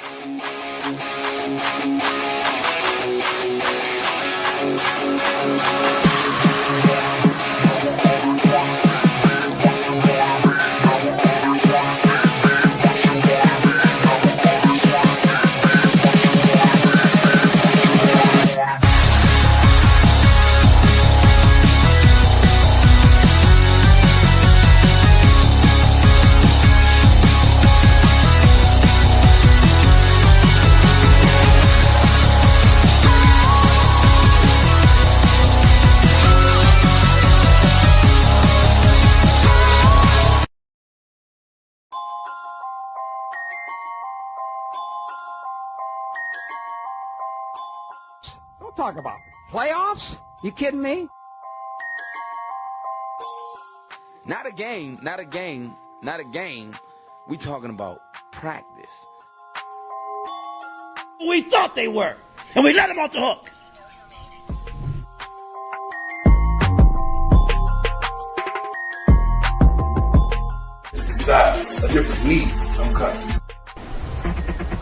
Don't talk about playoffs. You kidding me? Not a game. We talking about practice. We thought they were, and we let them off the hook. Besides, a different need, I'm coming.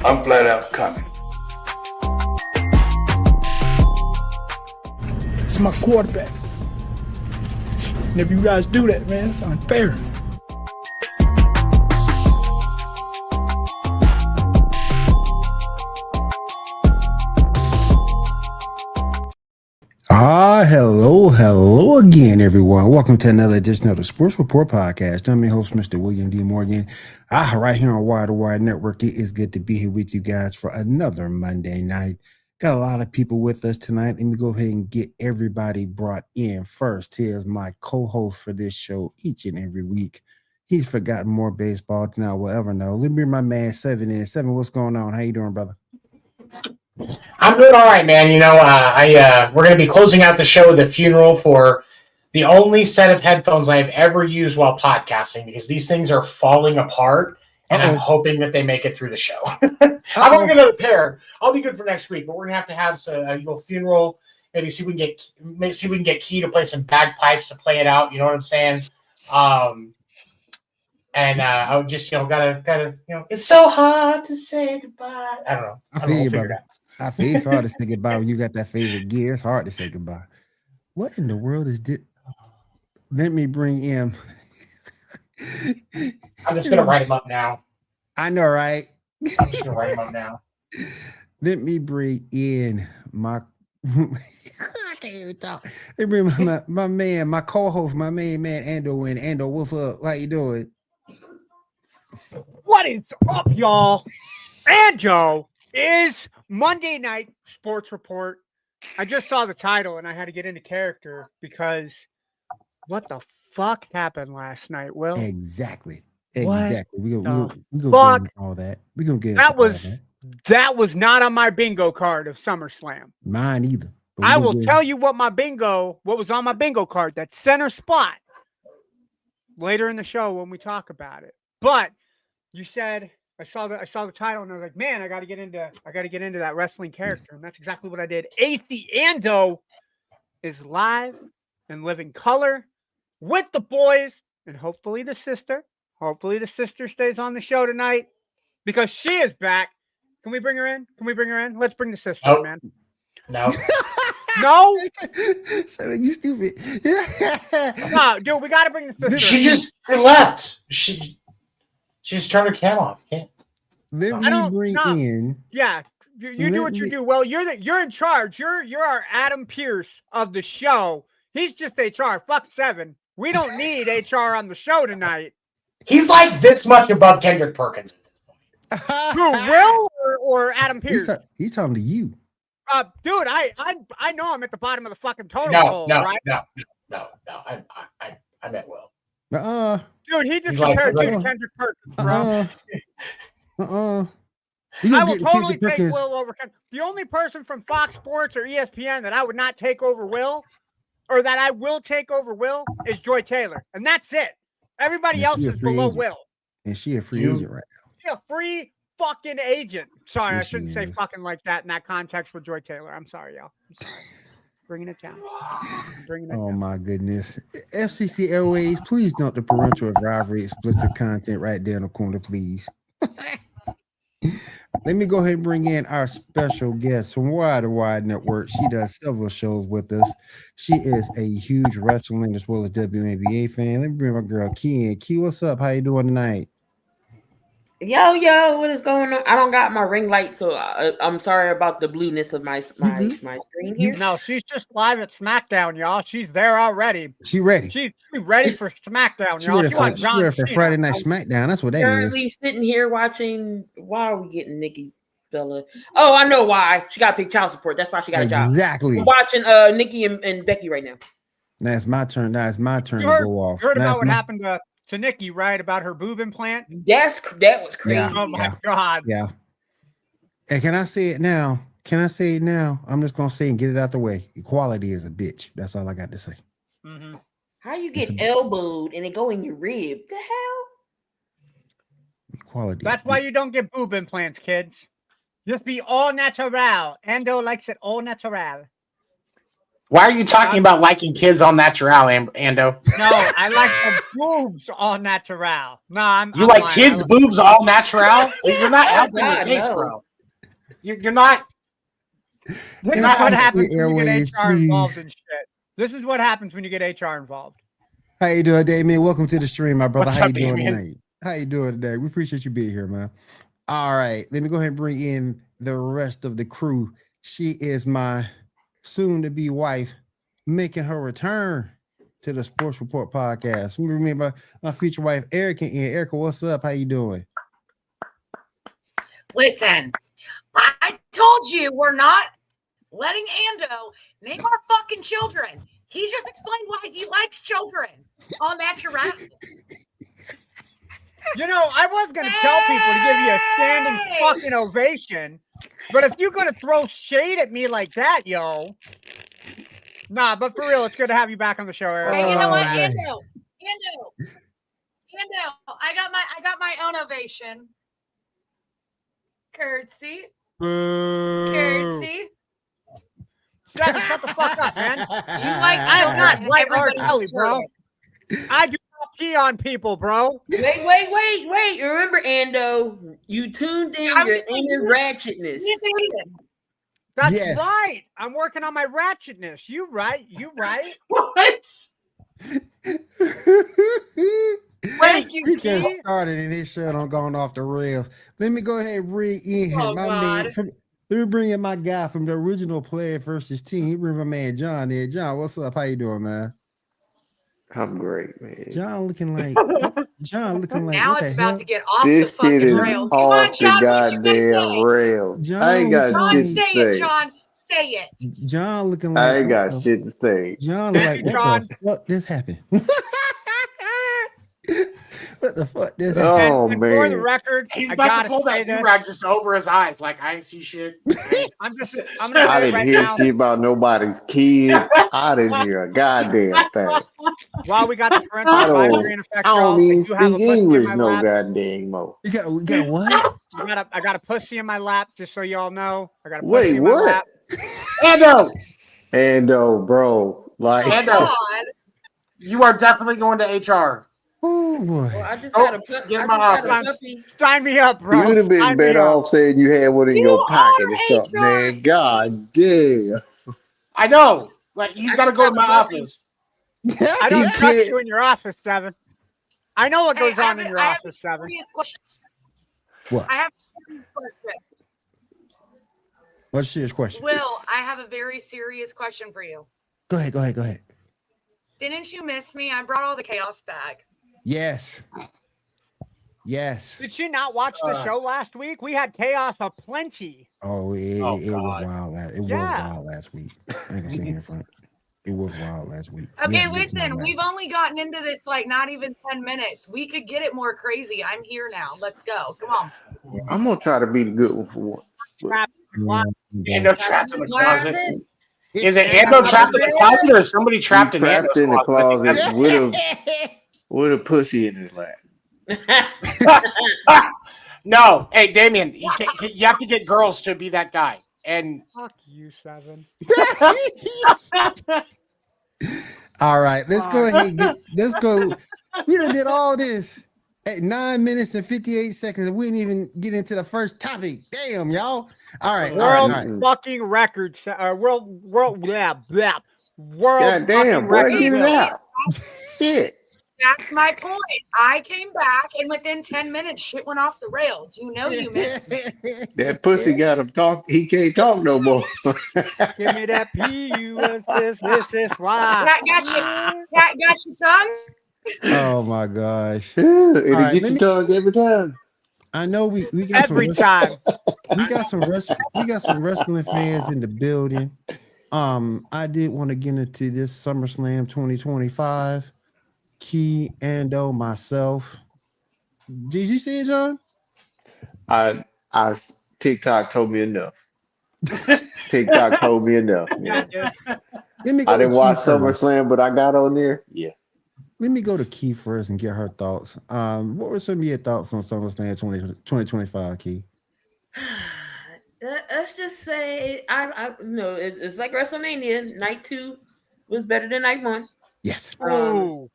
I'm flat out coming. It's my quarterback. And if you guys do that, man, it's unfair. Hello again, everyone. Welcome to another edition of the Sports Report Podcast. I'm your host, Mr. William D. Morgan. Right here on Wire to Wire Network. It is good to be here with you guys for another Monday night. Got a lot of people with us tonight. Let me go ahead and get everybody brought in. First, here's my co-host for this show each and every week. He's forgotten more baseball than I will ever know. Let me bring my man Seven in. Seven, what's going on? How you doing, brother? I'm doing all right, man. You know, we're going to be closing out the show with a funeral for the only set of headphones I have ever used while podcasting because these things are falling apart, and I'm hoping that they make it through the show. I've only got another pair. I'll be good for next week, but we're going to have a little funeral. Maybe see if we can get Key to play some bagpipes to play it out. You know what I'm saying? I would just, gotta, it's so hard to say goodbye. I don't know. I feel you, brother. I feel it's hard to say goodbye when you got that favorite gear. It's hard to say goodbye. What in the world is this? Let me bring in. I'm just gonna write him up now. I know, right? I'm just gonna write him up now. Let me bring in my. I can't even talk. Let me bring my man, my co-host, my main man, Ando in. Ando, what's up? How you doing? What is up, y'all? Ando is Monday Night Sports Report. I just saw the title and I had to get into character because what the fuck happened last night, Will? Exactly. We gonna get into all that. We gonna get that was not on my bingo card of SummerSlam. Mine either. I will tell you what was on my bingo card, that center spot, later in the show when we talk about it. But you said I saw the title and I was like, man, I got to get into that wrestling character, and that's exactly what I did. Athie Ando is live and living color with the boys, and hopefully the sister stays on the show tonight because she is back. Can we bring her in? Let's bring the sister, man. No. No. So you stupid. No, dude, we got to bring the sister. She left. She's turned her cam off. Can't. Let me bring in. Yeah, you do what you do. Well, you're in charge. You're our Adam Pierce of the show. He's just HR. Fuck Seven. We don't need HR on the show tonight. He's like this much above Kendrick Perkins at this point. Who, Will or Adam Pierce? He's talking to you. Dude, I know I'm at the bottom of the fucking totem pole, right? No. I meant Will. Dude, he just compared you to Kendrick Perkins, bro. I will totally take Will over Kendrick. The only person from Fox Sports or ESPN that I would not take over Will, or that I will take over Will, is Joy Taylor. And that's it. Everybody else is below Will. And she a free agent right now. She a free fucking agent. Sorry, I shouldn't say fucking like that in that context with Joy Taylor. I'm sorry, y'all. Bringing it down. My goodness. FCC Airways, please note the parental advisory explicit content right there in the corner, please. Let me go ahead and bring in our special guest from Wide to Wide Network. She does several shows with us. She is a huge wrestling as well as WNBA fan. Let me bring my girl Key in. Key, what's up? How you doing tonight? Yo, what is going on? I don't got my ring light, so I'm sorry about the blueness of my screen here. No, she's just live at SmackDown, y'all. She's there already. She ready. She's ready for SmackDown, y'all. She ready for Friday Night SmackDown. That's what that is. Currently sitting here watching. Why are we getting Nikki Bella? Oh, I know why. She got big child support. That's why she got a job. Exactly. I'm watching Nikki and Becky right now. That's my turn. That's my turn to go off. You heard about what happened to Nikki, right? About her boob implant? That was crazy. Yeah, oh my God. Yeah. And can I say it now? I'm just gonna say and get it out the way. Equality is a bitch. That's all I got to say. Mm-hmm. How you get elbowed and it go in your rib? The hell? Equality. That's why you don't get boob implants, kids. Just be all natural. Endo likes it all natural. Why are you talking about liking kids on natural, Ando? No, I like the boobs all natural. No, I'm like lying. kids' boobs all natural? You're not helping your case, bro. You're not. This is what happens when you get HR involved in shit. This is what happens when you get HR involved. How you doing, Damien? Welcome to the stream, my brother. What's How up, you doing Damien? tonight? How you doing today? We appreciate you being here, man. All right, let me go ahead and bring in the rest of the crew. She is my soon-to-be wife, making her return to the Sports Report podcast. Remember my future wife, Erica. Erica, what's up? How you doing? Listen, I told you we're not letting Ando name our fucking children. He just explained why he likes children. All natural. You know, I was going to tell people to give you a standing fucking ovation, but if you're going to throw shade at me like that, yo. Nah, but for real, it's good to have you back on the show, Eric. Hey, you know what, Ando, I got my own ovation. Curtsy. Boo. Curtsy. Shut the fuck up, man. You like I am not children, like R. everybody Kelly, else bro. I do not pee on people, bro. Wait. Remember, Ando, you tuned in your inner ratchetness. That's Yes. right. I'm working on my ratchetness. You right. What? Thank you, We just Key. started and this shit on going off the rails. Let me go ahead and bring in Oh, my man. Let me bring in my guy from the original Player versus Team. He bring my man John there. John, what's up? How you doing, man? I'm great, man. John looking like Now what it's the about hell? to get off This the fucking shit is rails. Come on, off the John, what you gonna goddamn say? rails. John, I ain't got John, shit say to it, say. John. Say it. John looking like I ain't got shit to say. John like what the fuck this happened? What the fuck this happened? Oh And for the man. record, He's I about to gotta pull say that this. do-rag just over his eyes like I ain't see shit. I'm gonna I say it didn't right hear now. shit about nobody's kids. I didn't hear a goddamn thing. While we got the parental I advisory in don't, effect, I y'all, don't I even do have a speak pussy in English my no lap. goddamn more. You got a what? I got a pussy in my lap, just so y'all know. I got a pussy Wait, in my what? lap. Ando, Ando, bro, like Ando, God. you are definitely going to HR. Oh boy. Well, I just Oh, got a puppy. get I in my just got a office. puppy. Sign me up, bro. you would have been Sign me better up. off saying you had one in You your pocket are or something, man. HR. God damn. I know. Like he's I got to just go to got my a puppy. office. I don't He trust can't. you in your office, Seven. I know what Hey, goes on in your I have office, a Seven. serious question. What? I have a serious question. What's your serious question? Will, I have a very serious question for you. Go ahead. Didn't you miss me? I brought all the chaos back. Yes. Did she not watch the show last week? We had chaos aplenty. Oh, it was God. wild. It was Yeah. wild last week. I ain't gonna sit here in front. It was wild last week. We Okay, had a good time listen, last we've only gotten into this like not even 10 minutes. We could get it more crazy. I'm here now. Let's go. Come on. I'm gonna try to be the good one for once. Trapped in the closet. Ando trapped in the closet. Closet? Is it And Ando I'm trapped in the closet or is somebody He trapped in trapped Ando's in the closet? closet with a pussy in his lap. No, hey Damien, you have to get girls to be that guy. And Fuck you, Seven. All right, let's go ahead. Let's go. We done did all this, At 9 minutes and 58 seconds, we didn't even get into the first topic. Damn, y'all. All right, World all right. fucking record. World, yeah, yeah. World God damn, fucking boy, record. get it out. Shit. That's my point. I came back, and within 10 minutes, shit went off the rails. You know you missed me. That pussy got him talk. He can't talk no more. Give me that P-U-S-S-S-S-Y. Got your tongue? Oh my gosh. And All he right, get your tongue every time. I know we got Every some time. we got some wrestling fans in the building. I did want to get into this SummerSlam 2025. Key, Ando, myself. Did you see it, John? I TikTok told me enough. TikTok told me enough, man. Let me go I to didn't Key watch first. SummerSlam, but I got on there. Yeah. Let me go to Key first and get her thoughts. What were some of your thoughts on SummerSlam 2025, Key? Let's just say I no, it's like WrestleMania. Night 2 was better than night 1. Yes. Oh,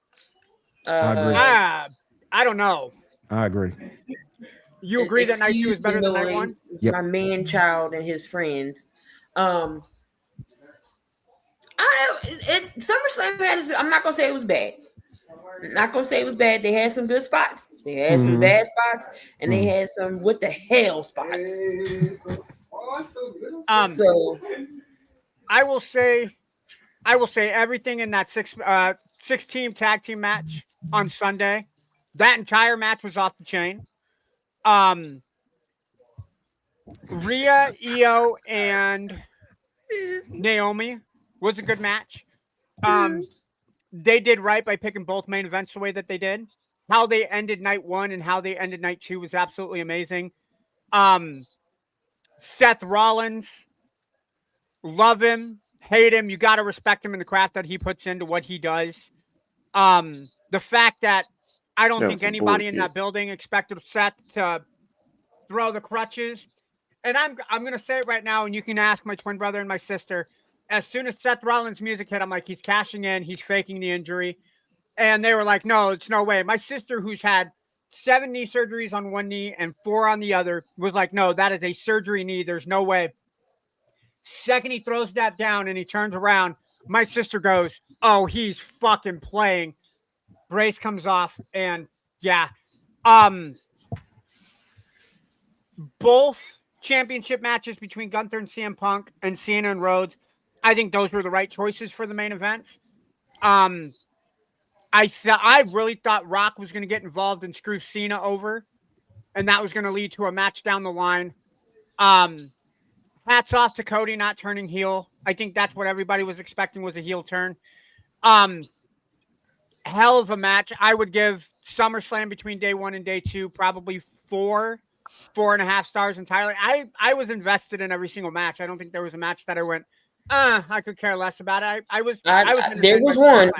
I agree. I don't know. I agree. You agree that night 2 is better than night 1? It's my man child and his friends. SummerSlam I'm not gonna say it was bad. I'm not gonna say it was bad. They had some good spots. They had some bad spots, and they had some what the hell spots. So I will say everything in that 6-team tag team match on Sunday. That entire match was off the chain. Rhea, Io, and Naomi was a good match. They did right by picking both main events the way that they did. How they ended night 1 and how they ended night 2 was absolutely amazing. Seth Rollins, love him, hate him. You got to respect him in the craft that he puts into what he does. The fact that I don't think anybody in that building expected Seth to throw the crutches. And I'm going to say it right now, and you can ask my twin brother and my sister. As soon as Seth Rollins' music hit, I'm like, he's cashing in. He's faking the injury. And they were like, no, it's no way. My sister, who's had 7 knee surgeries on one knee and 4 on the other, was like, no, that is a surgery knee. There's no way. Second he throws that down and he turns around, my sister goes, oh, he's fucking playing. Brace comes off, and yeah. Both championship matches between Gunther and CM Punk and Cena and Rhodes, I think those were the right choices for the main events. I really thought Rock was going to get involved and screw Cena over, and that was going to lead to a match down the line. Hats off to Cody not turning heel. I think that's what everybody was expecting was a heel turn. Hell of a match. I would give SummerSlam between day 1 and day 2 probably 4.5 stars entirely. I was invested in every single match. I don't think there was a match that I went, I could care less about it. There was one.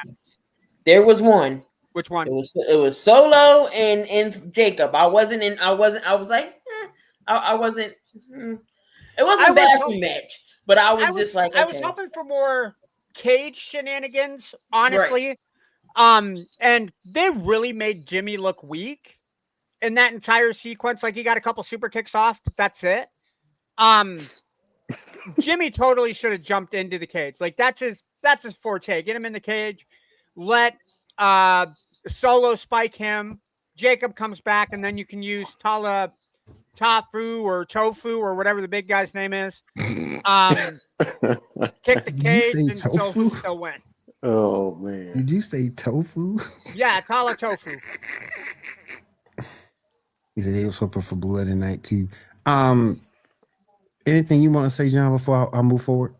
There was one. Which one? It was Solo and Jacob. I was like, I wasn't. It wasn't a bad match, but I was just like, okay. I was hoping for more cage shenanigans, honestly. Right. And they really made Jimmy look weak in that entire sequence. Like, he got a couple super kicks off, but that's it. Jimmy totally should have jumped into the cage. Like, that's his forte. Get him in the cage. Let Solo spike him. Jacob comes back, and then you can use Tofu or whatever the big guy's name is. Kick the cage and Tofu still win. Oh man! Did you say tofu? Yeah, Tala Tofu. He said he was hoping for blood in night 2. Anything you want to say, John, before I move forward?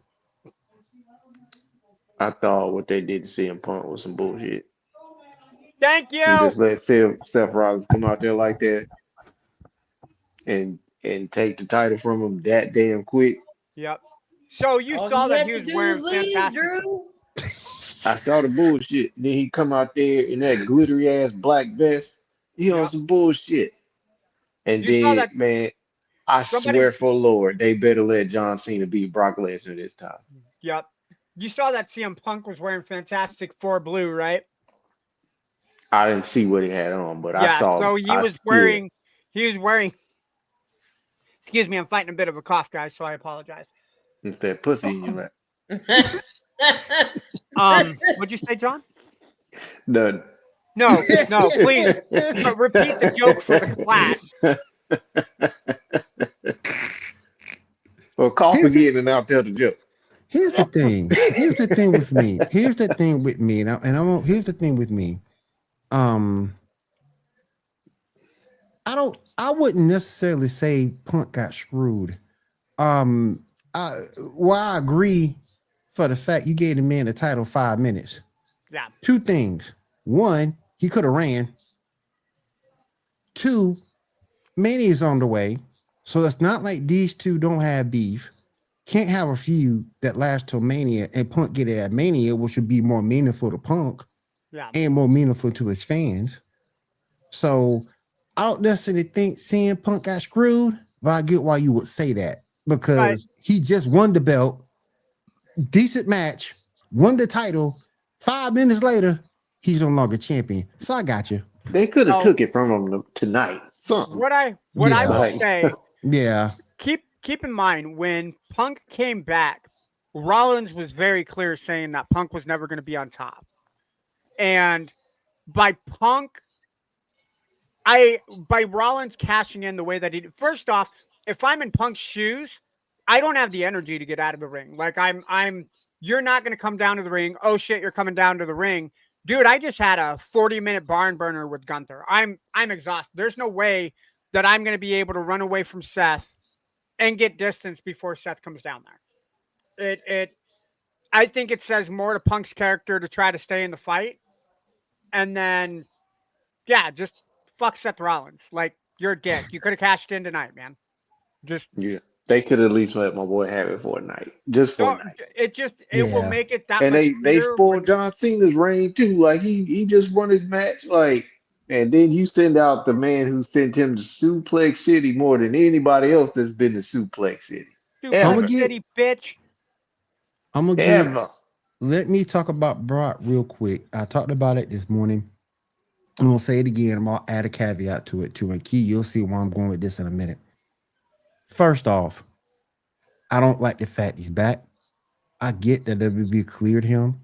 I thought what they did to CM Punk was some bullshit. Thank you. You just let Seth Rollins come out there like that and take the title from him that damn quick. Yep. So you saw that he was wearing fantastic. Drew. I saw the bullshit. Then he come out there in that glittery ass black vest. He on some bullshit. And then, man, I swear for Lord, they better let John Cena beat Brock Lesnar this time. Yep. You saw that CM Punk was wearing Fantastic 4 blue, right? I didn't see what he had on, but I Yeah, saw. so he was wearing. Excuse me, I'm fighting a bit of a cough, guys, so I apologize. It's that pussy in your mouth. What'd you say, John? None. No, please repeat the joke for the class. Well, cough again and I'll tell the joke. Here's the thing. Here's the thing with me. Here's the thing with me. Here's the thing with me. I wouldn't necessarily say Punk got screwed. I agree for the fact you gave the man the title 5 minutes. Yeah. Two things. One, he could have ran. Two, Mania is on the way. So it's not like these two don't have beef. Can't have a feud that lasts till Mania and Punk get it at Mania, which would be more meaningful to Punk and more meaningful to his fans. So I don't necessarily think CM Punk got screwed, but I get why you would say that because he just won the belt, decent match, won the title. 5 minutes later, he's no longer champion. So I got you. They could have took it from him tonight. Something. What I will say, keep in mind when Punk came back, Rollins was very clear saying that Punk was never going to be on top, and by Rollins cashing in the way that he did. First off, if I'm in Punk's shoes, I don't have the energy to get out of the ring. Like you're not going to come down to the ring. Oh shit, you're coming down to the ring. Dude, I just had a 40-minute barn burner with Gunther. I'm exhausted. There's no way that I'm going to be able to run away from Seth and get distance before Seth comes down there. I think it says more to Punk's character to try to stay in the fight. And then, just fuck Seth Rollins. Like, you're a dick. You could have cashed in tonight, man. They could at least let my boy have it for a night. Just for a night. It will make it that and much they spoiled John Cena's reign too. Like he just won his match. Like, and then you send out the man who sent him to Suplex City more than anybody else that's been to Suplex City. Suplex City, bitch. Let me talk about Brock real quick. I talked about it this morning. I'm gonna say it again. I'm gonna add a caveat to it too. And Key, you'll see where I'm going with this in a minute. First off, I don't like the fact he's back. I get that WWE cleared him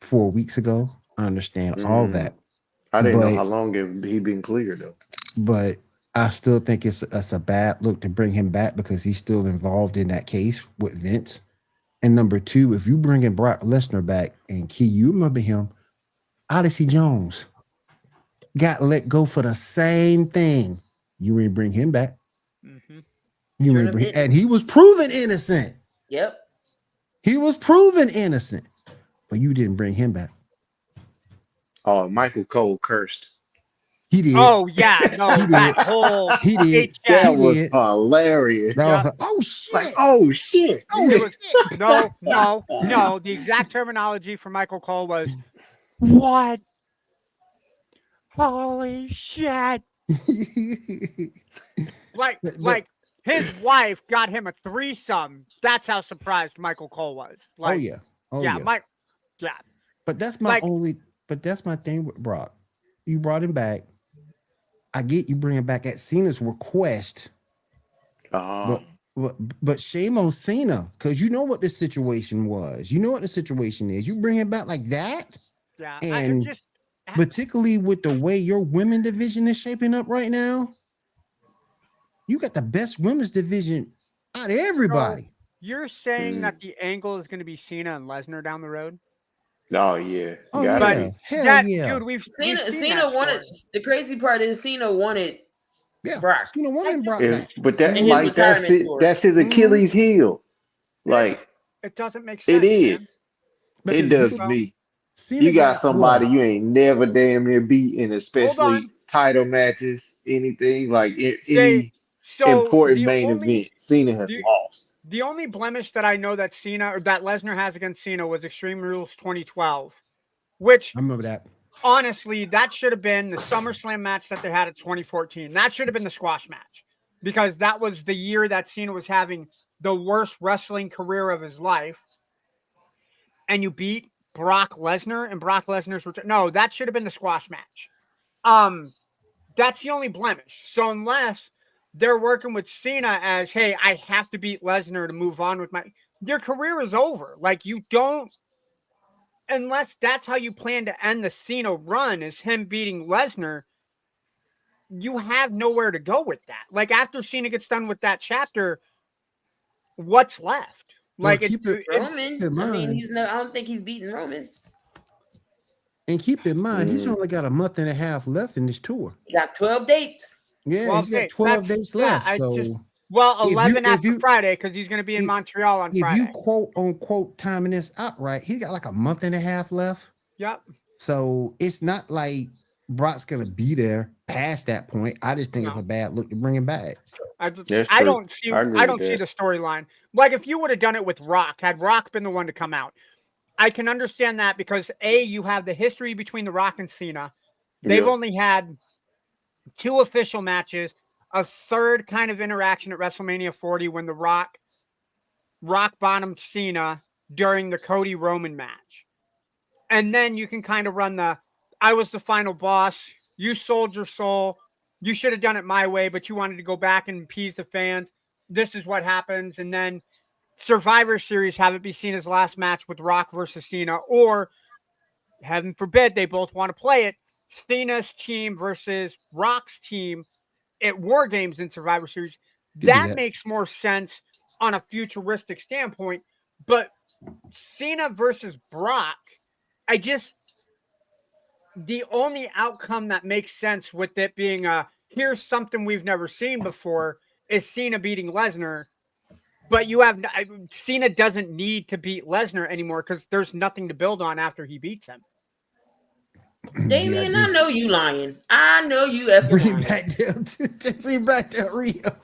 4 weeks ago. I understand all that. I didn't know how long he been cleared though. But I still think it's a bad look to bring him back because he's still involved in that case with Vince. And number two, if you bring in Brock Lesnar back, and Key, you remember him, Odyssey Jones got let go for the same thing. You ain't bring him back. And he was proven innocent. Yep. He was proven innocent, but you didn't bring him back. Oh, Michael Cole cursed. He did. Oh yeah, no, that whole he did. That was hilarious. That was oh shit! Like, oh shit! No. The exact terminology for Michael Cole was, "What? Holy shit!" like his wife got him a threesome. That's how surprised Michael Cole was. Like, Mike. Yeah. But that's my But that's my thing with Brock. You brought him back. I get you bring him back at Cena's request. But shame on Cena, because you know what the situation was. You know what the situation is. You bring him back like that. Yeah. And particularly with the way your women division is shaping up right now, you got the best women's division out of everybody. So you're saying that the angle is going to be Cena and Lesnar down the road? Oh yeah. Hell yeah. Dude, Cena wanted. The crazy part is Cena wanted. Yeah, Brock. Cena wanted Brock. But that's his Achilles heel. Like it doesn't make sense. It is. Man. It does to me. You got somebody you ain't never damn near beaten, especially title matches, anything like any important main event. Cena has lost. The only blemish that I know that that Lesnar has against Cena was Extreme Rules 2012, which I remember that. Honestly, that should have been the SummerSlam match that they had at 2014. That should have been the squash match because that was the year that Cena was having the worst wrestling career of his life. And you beat Brock Lesnar and Brock Lesnar's return. No, that should have been the squash match. That's the only blemish. So unless they're working with Cena as, hey, I have to beat Lesnar to move on with your career is over. Like, you don't, unless that's how you plan to end the Cena run, is him beating Lesnar, you have nowhere to go with that. Like, after Cena gets done with that chapter, what's left? Like, Roman. I mean, I don't think he's beating Roman. And keep in mind, he's only got a month and a half left in this tour. He got 12 dates. Yeah, he's got 12 dates left. Yeah, so, 11 after Friday, because he's going to be in Montreal on Friday. If you quote unquote timing this out right, he got like a month and a half left. Yep. So it's not like Brock's going to be there past that point. I just think it's a bad look to bring him back. I don't see the storyline. Like, if you would have done it with Rock, had Rock been the one to come out, I can understand that because you have the history between The Rock and Cena. They've only had 2 official matches, a third kind of interaction at WrestleMania 40 when The Rock bottomed Cena during the Cody Roman match. And then you can kind of run I was the final boss. You sold your soul. You should have done it my way, but you wanted to go back and appease the fans. This is what happens. And then Survivor Series, have it be Cena's last match with Rock versus Cena, or heaven forbid they both want to play it, Cena's team versus Rock's team at War Games in Survivor Series. That makes more sense on a futuristic standpoint. But Cena versus Brock, the only outcome that makes sense with it being here's something we've never seen before is Cena beating Lesnar. But Cena doesn't need to beat Lesnar anymore because there's nothing to build on after he beats him. Damien, I know you lying. I know you lying. Bring back Del Rio.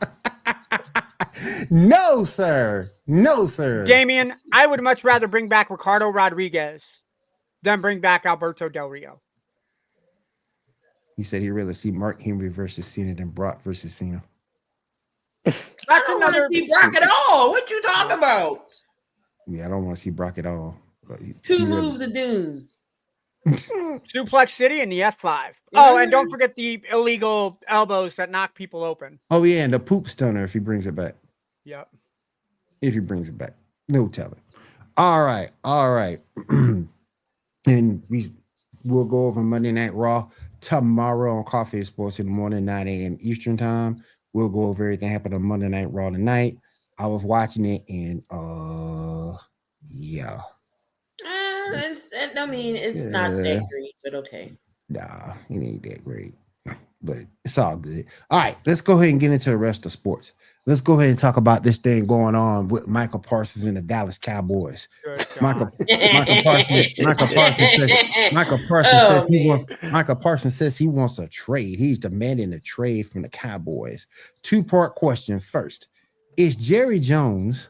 No, sir. No, sir. Damien, I would much rather bring back Ricardo Rodriguez than bring back Alberto Del Rio. He said he'd rather see Mark Henry versus Cena than Brock versus Cena. I don't want to see Brock at all. What you talking about? Yeah, I don't want to see Brock at all. But 2 moves of doom. Suplex City and the F5. Oh, and don't forget the illegal elbows that knock people open. Oh, yeah, and the poop stunner if he brings it back. Yep. If he brings it back. No telling. All right. And we'll go over Monday Night Raw tomorrow on Coffee Sports in the morning, 9 a.m. Eastern time. We'll go over everything happened on Monday Night Raw tonight. I was watching it and yeah. It's not that great, but okay. Nah, it ain't that great. But it's all good. All right, let's go ahead and get into the rest of sports. Let's go ahead and talk about this thing going on with Michael Parsons and the Dallas Cowboys. Michael Parsons says he wants a trade. He's demanding a trade from the Cowboys. 2-part question. First, is Jerry Jones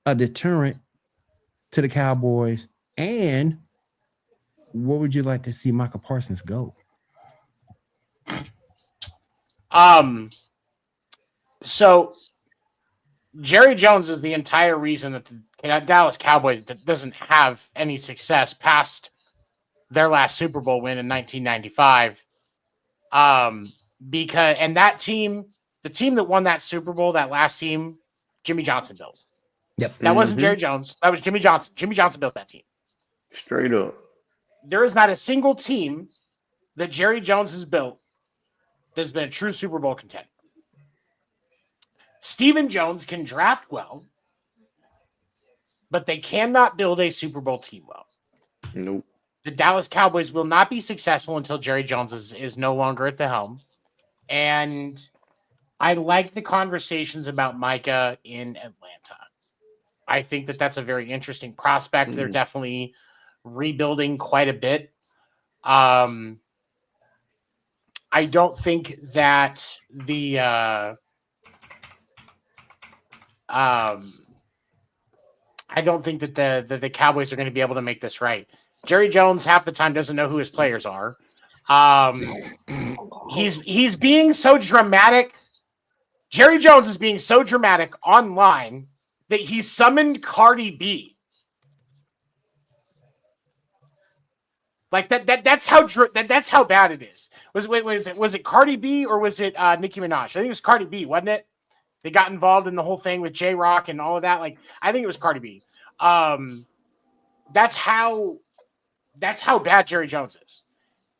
a deterrent to the Cowboys? And where would you like to see Michael Parsons go? So Jerry Jones is the entire reason that the Dallas Cowboys doesn't have any success past their last Super Bowl win in 1995. And that team, the team that won that Super Bowl, that last team, Jimmy Johnson built. Yep. That wasn't Jerry Jones. That was Jimmy Johnson. Jimmy Johnson built that team. Straight up. There is not a single team that Jerry Jones has built that's been a true Super Bowl contender. Stephen Jones can draft well, but they cannot build a Super Bowl team well. Nope. The Dallas Cowboys will not be successful until Jerry Jones is no longer at the helm. And I like the conversations about Micah in Atlanta. I think that that's a very interesting prospect. They're definitely rebuilding quite a bit. I don't think that the the Cowboys are going to be able to make this right. Jerry Jones half the time doesn't know who his players are. He's being so dramatic. Jerry Jones is being so dramatic online that he summoned Cardi B. Like that's how bad it is. Was it Cardi B or was it Nicki Minaj? I think it was Cardi B, wasn't it? They got involved in the whole thing with J-Rock and all of that. Like, I think it was Cardi B. That's how bad Jerry Jones is.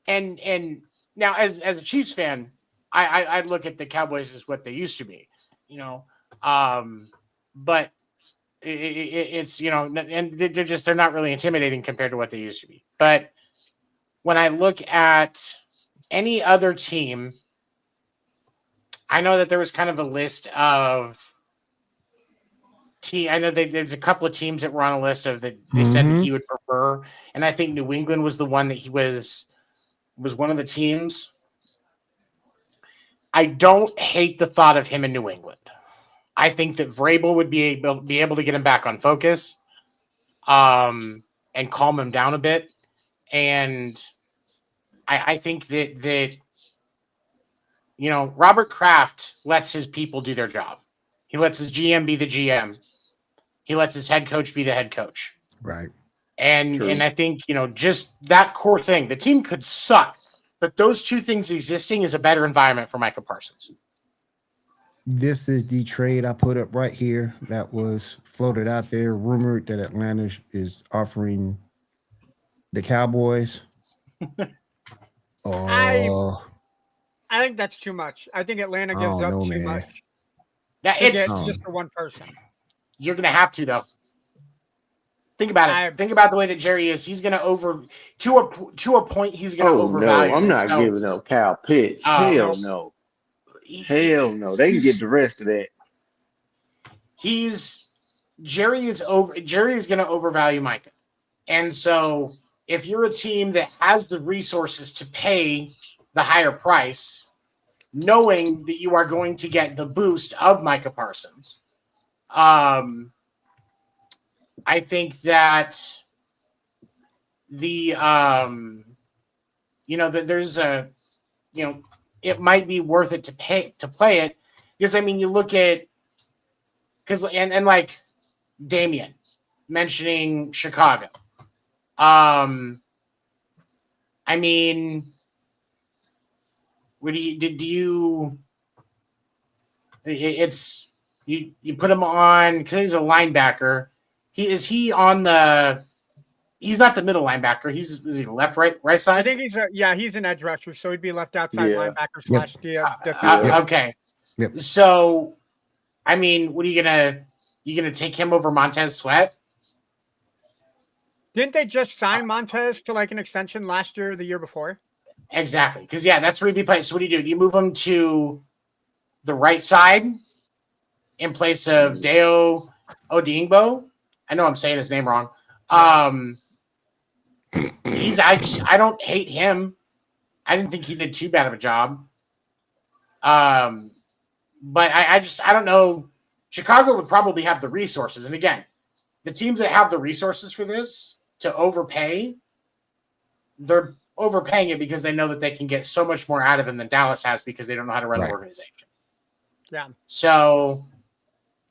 And now as a Chiefs fan, I look at the Cowboys as what they used to be, you know. But it's, you know, and they're not really intimidating compared to what they used to be. But when I look at any other team, I know that there was kind of a list of I know there's a couple of teams that were on a list of that they said that he would prefer, and I think New England was the one that he was one of the teams. I don't hate the thought of him in New England. I think that Vrabel would be able to get him back on focus, and calm him down a bit, and I think that you know, Robert Kraft lets his people do their job. He lets his GM be the GM. He lets his head coach be the head coach. Right. And I think, you know, just that core thing, the team could suck, but those two things existing is a better environment for Micah Parsons. This is the trade I put up right here that was floated out there, rumored that Atlanta is offering the Cowboys. I think that's too much. I think Atlanta gives up too much. Yeah, it's just for one person. You're going to have to, though. Think about it. Think about the way that Jerry is. He's going to to a point. He's going to overvalue. No, I'm not giving up Kyle Pitts. Hell no. Hell no. They can get the rest of that. Jerry is going to overvalue Micah, and so if you're a team that has the resources to pay the higher price, knowing that you are going to get the boost of Micah Parsons, I think that the you know, that there's a, you know, it might be worth it to play it, because I mean, you look at, because and like Damien mentioning Chicago, I mean, what do you it's you put him on because he's a linebacker. He's not the middle linebacker. Is he left, right side? I think he's an edge rusher, so he'd be left outside / linebacker / okay. Yep. So, I mean, what are you gonna take him over Montez Sweat? Didn't they just sign Montez to like an extension last year or the year before? Exactly, because that's where he'd be playing. So what do? Do you move him to the right side in place of Deo Odingbo? I know I'm saying his name wrong. I don't hate him. I didn't think he did too bad of a job. But I don't know. Chicago would probably have the resources. And again, the teams that have the resources for this to overpay, they're overpaying it because they know that they can get so much more out of him than Dallas has because they don't know how to run the organization. Yeah. So,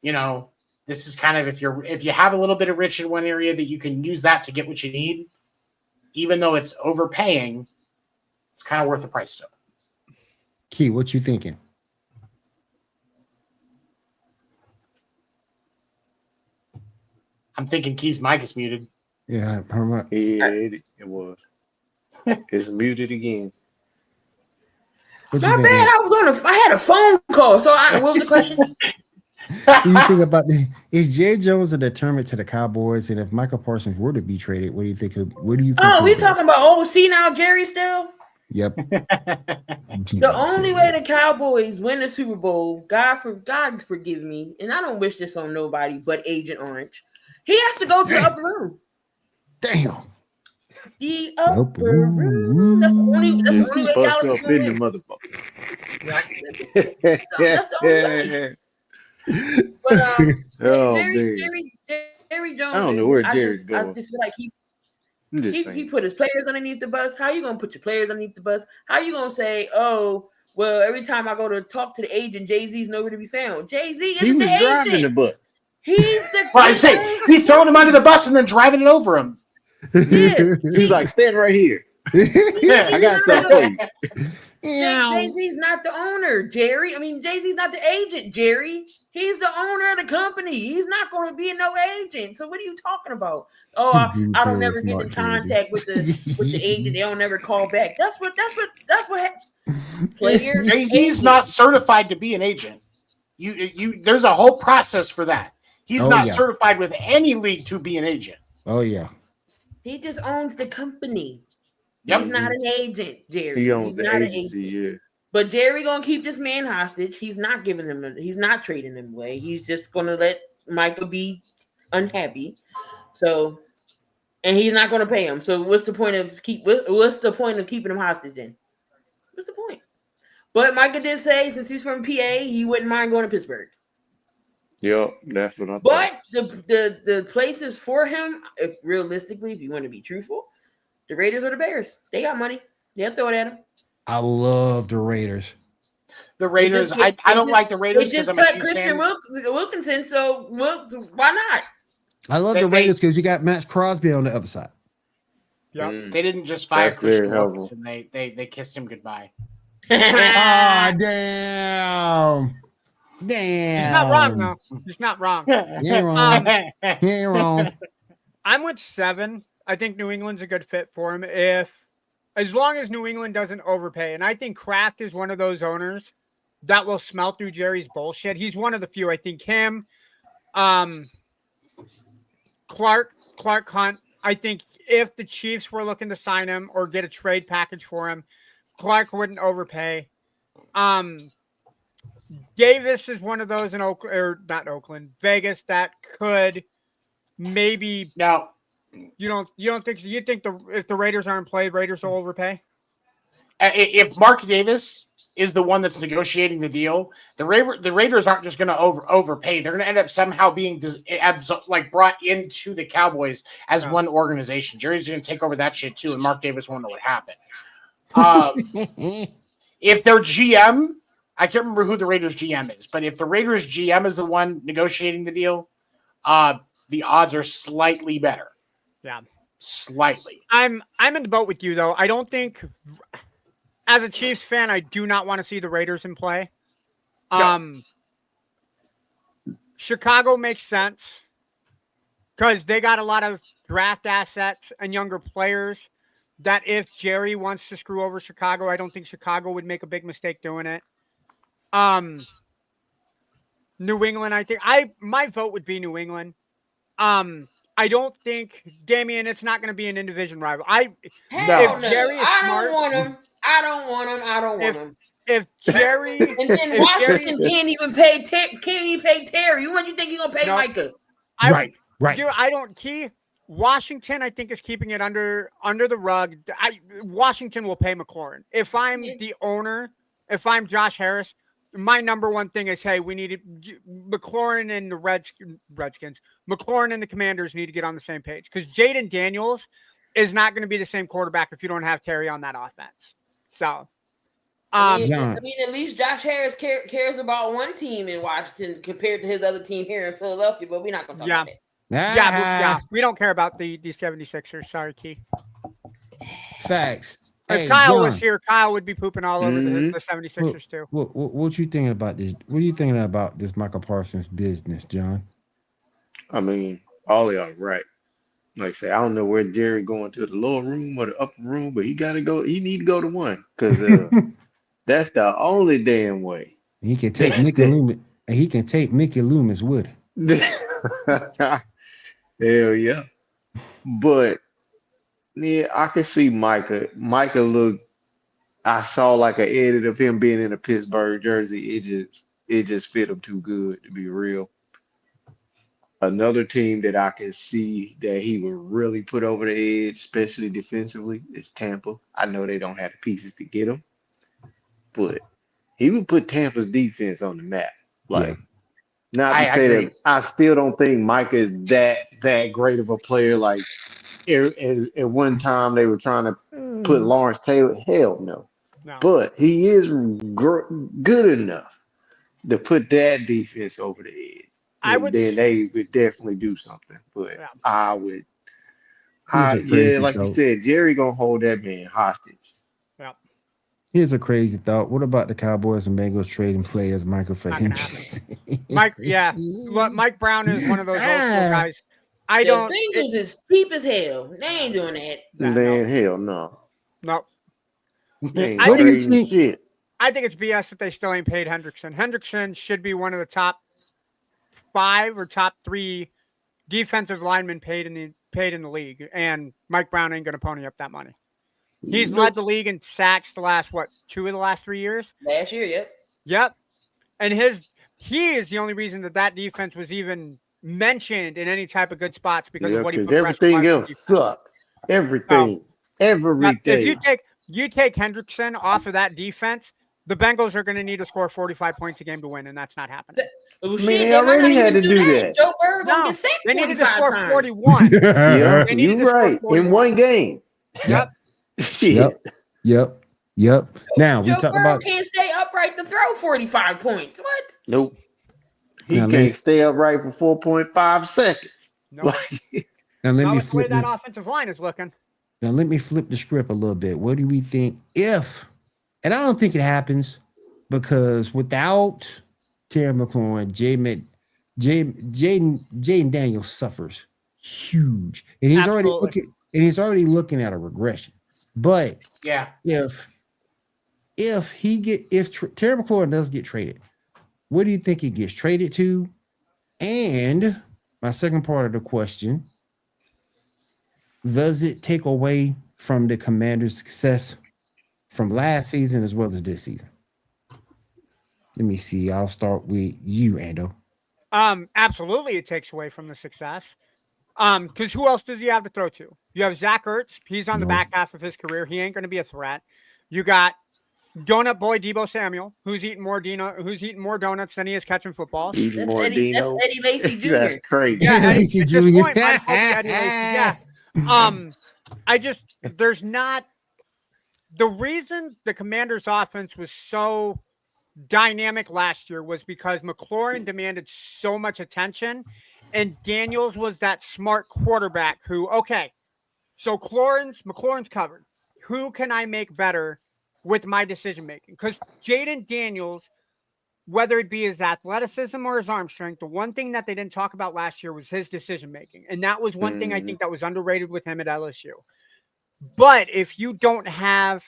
you know, this is kind of if you have a little bit of rich in one area that you can use that to get what you need, even though it's overpaying, it's kind of worth the price still. Key, what you thinking? I'm thinking Key's mic is muted. Yeah, it was. It's muted again. My bad. I had a phone call. So what was the question? What do you think about is Jerry Jones a deterrent to the Cowboys? And if Michael Parsons were to be traded, what do you think? We talking about now Jerry still? Yep. The only way the Cowboys win the Super Bowl, God forgive me, and I don't wish this on nobody but Agent Orange. He has to go to the upper room. Damn. The upper room. That's the only way Dallas is in the motherfucker. That's the only way. But Jerry Jones. I don't know where Jerry's going. I just feel like he put his players underneath the bus. How you gonna put your players underneath the bus? How you gonna say, oh, well, every time I go to talk to the agent, Jay-Z's nowhere to be found. Jay-Z isn't the agent. Driving the bus. He's the. Well, I say he's throwing him under the bus and then driving it over him. Yeah. He's like, stand right here. I got something for you. Jay-Z's not the owner, Jerry. I mean, Jay-Z's not the agent, Jerry. He's the owner of the company. He's not going to be no agent. So what are you talking about? Oh, I don't never get in contact with the agent. They don't never call back. That's what players. Jay-Z's not certified to be an agent. You there's a whole process for that. He's not certified with any league to be an agent. Oh yeah. He just owns the company. Yep. He's not an agent, Jerry. He owns the agency, yeah. But Jerry gonna keep this man hostage. He's not giving him. He's not trading him away. He's just gonna let Michael be unhappy. So, and he's not gonna pay him. So, what's the point of keeping him hostage? Then, what's the point? But Michael did say since he's from PA, he wouldn't mind going to Pittsburgh. Yep, that's what I thought. But the places for him, if realistically, if you want to be truthful, the Raiders or the Bears. They got money. They'll throw it at him. I love the Raiders. The Raiders. I don't like the Raiders because I'm a Chiefs Christian Wilkinson. So why not? I love the Raiders because you got Max Crosby on the other side. Yeah, they didn't just fire Christian Wilkinson. They kissed him goodbye. Oh, damn. He's not wrong, though. He's not wrong. He ain't wrong. He ain't wrong. I'm with 7. I think New England's a good fit for him as long as New England doesn't overpay. And I think Kraft is one of those owners that will smell through Jerry's bullshit. He's one of the few. I think him, Clark Hunt. I think if the Chiefs were looking to sign him or get a trade package for him, Clark wouldn't overpay. Davis is one of those in Vegas that could maybe. Now, you don't think if the Raiders aren't played, Raiders will overpay? If Mark Davis is the one that's negotiating the deal, the Raiders aren't just going to overpay. They're going to end up somehow being brought into the Cowboys as one organization. Jerry's going to take over that shit too, and Mark Davis won't know what happened. If their GM, I can't remember who the Raiders GM is, but if the Raiders GM is the one negotiating the deal, the odds are slightly better. Yeah, slightly. I'm in the boat with you though. I don't think, as a Chiefs fan, I do not want to see the Raiders in play. No. Chicago makes sense because they got a lot of draft assets and younger players. That if Jerry wants to screw over Chicago, I don't think Chicago would make a big mistake doing it. New England, I think my vote would be New England. I don't think, Damian, it's not going to be an in-division rival. Hell no. I don't want him. If Jerry and then Washington can't even pay Terry. What do you think he's gonna pay Micah? Right. Washington, I think, is keeping it under the rug. Washington will pay McLaurin. If I'm the owner, if I'm Josh Harris, my number one thing is, hey, we need McLaurin and the Redskins. McLaurin and the Commanders need to get on the same page because Jaden Daniels is not going to be the same quarterback if you don't have Terry on that offense. So, I mean, at least Josh Harris cares about one team in Washington compared to his other team here in Philadelphia, but we're not going to talk about that. Yeah, we don't care about the 76ers. Sorry, Key. Facts. If Kyle was here, Kyle would be pooping all over the 76ers too. What you thinking about this? What are you thinking about this Michael Parsons business, John? I mean, all of y'all right. Like I say, I don't know where Jerry going to the lower room or the upper room, but he got to go. He need to go to one because that's the only damn way. He can take Mickey Loomis, and he can take Mickey Loomis with him. Hell yeah. But yeah, I can see Micah. Micah look. I saw like an edit of him being in a Pittsburgh jersey. It just fit him too good to be real. Another team that I can see that he would really put over the edge, especially defensively, is Tampa. I know they don't have the pieces to get him, but he would put Tampa's defense on the map. Not to say that I still don't think Micah is that great of a player. Like at one time they were trying to put Lawrence Taylor. Hell no. But he is good enough to put that defense over the edge. Then they would definitely do something. But I would Yeah, like you thought. said, Jerry gonna hold that man hostage. Yeah. Here's a crazy thought. What about the Cowboys and Bengals trading players Michael for Not gonna Henderson? Mike, yeah. Look, Mike Brown is one of those old school guys. I The don't. Bengals is cheap as hell. They ain't doing that. Man, hell no. No. They ain't I trading think, shit. I think it's BS that they still ain't paid Hendrickson. Hendrickson should be one of the top 5 or top 3 defensive linemen paid in the league, and Mike Brown ain't gonna pony up that money. He's led the league in sacks the last 2 of the last 3 years. Last year, yep. Yep. And he is the only reason that defense was even mentioned in any type of good spots because of what he put everything else sucks. Everything. If you take Hendrickson off of that defense, the Bengals are going to need to score 45 points a game to win, and that's not happening. Well, they already had to do that. Joe Burrow gonna get sacked. They needed to 45 score times. 41. Yeah, you're right. In one game. Yep. Shit. Yep. Now we Joe talk Burrow about. can't stay upright to throw 45 points. What? Nope. He Now, can't stay upright for 4.5 seconds. Nope. Now let Not me with the way flip that the, offensive line is looking. Now let me flip the script a little bit. What do we think if? And I don't think it happens because without Terry McLaurin, Jaden Daniels suffers huge, and he's already looking at a regression. But yeah, if Terry McLaurin does get traded, what do you think he gets traded to? And my second part of the question: does it take away from the Commanders' success from last season as well as this season? Let me see. I'll start with you, Ando. Absolutely, it takes away from the success. Because who else does he have to throw to? You have Zach Ertz. He's on the back half of his career. He ain't going to be a threat. You got Donut Boy Debo Samuel, who's eating more donuts than he is catching footballs. That's Eddie Lacy Jr. That's crazy. Yeah, Lacy Jr. Point, Eddie Lacy. Yeah. There's not the reason the Commanders' offense was so dynamic last year was because McLaurin demanded so much attention, and Daniels was that smart quarterback who, so McLaurin's covered. Who can I make better with my decision making? Because Jaden Daniels, whether it be his athleticism or his arm strength, the one thing that they didn't talk about last year was his decision making, and that was one thing I think that was underrated with him at LSU. But if you don't have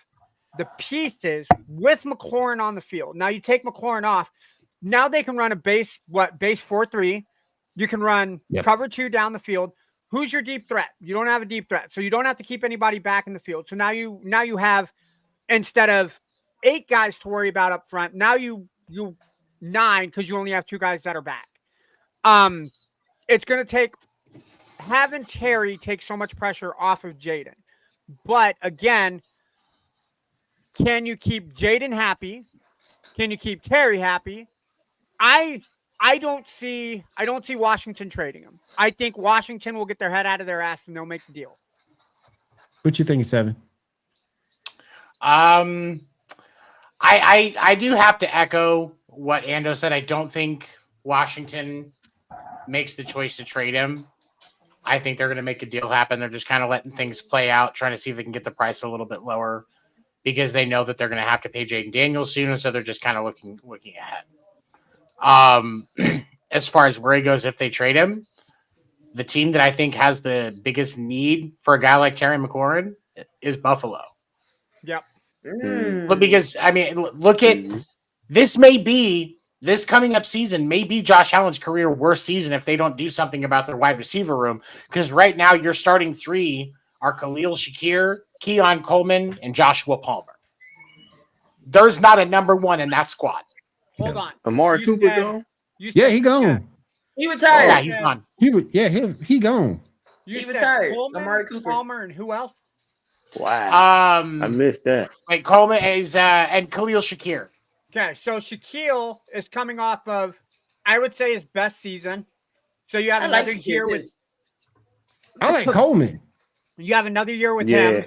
the pieces with McLaurin on the field, now you take McLaurin off, now they can run a base 4-3. You can run cover 2 down the field. Who's your deep threat? You don't have a deep threat, so you don't have to keep anybody back in the field. So now you have, instead of 8 guys to worry about up front, now you 9 because you only have 2 guys that are back. It's going to take having Terry take so much pressure off of Jaden. But again, can you keep Jaden happy? Can you keep Terry happy? I don't see Washington trading him. I think Washington will get their head out of their ass and they'll make the deal. What you think, Seven? I do have to echo what Ando said. I don't think Washington makes the choice to trade him. I think they're going to make a deal happen. They're just kind of letting things play out, trying to see if they can get the price a little bit lower because they know that they're going to have to pay Jaden Daniels soon, and so they're just kind of looking ahead. As far as where he goes if they trade him, the team that I think has the biggest need for a guy like Terry McLaurin is Buffalo. Yep. But because, I mean, look at this coming up season may be Josh Allen's career worst season if they don't do something about their wide receiver room. Because right now your starting 3 are Khalil Shakir, Keon Coleman, and Joshua Palmer. There's not a number 1 in that squad. Hold on. Amari Cooper gone? Yeah, he gone. He retired. Yeah, he's gone. He gone. He retired. Coleman, Amari Cooper. Palmer, and who else? Wow. I missed that. Like Coleman is and Khalil Shakir. Okay, so Shaquille is coming off of, I would say, his best season. So you have another year with. I like Coleman. You have another year with him.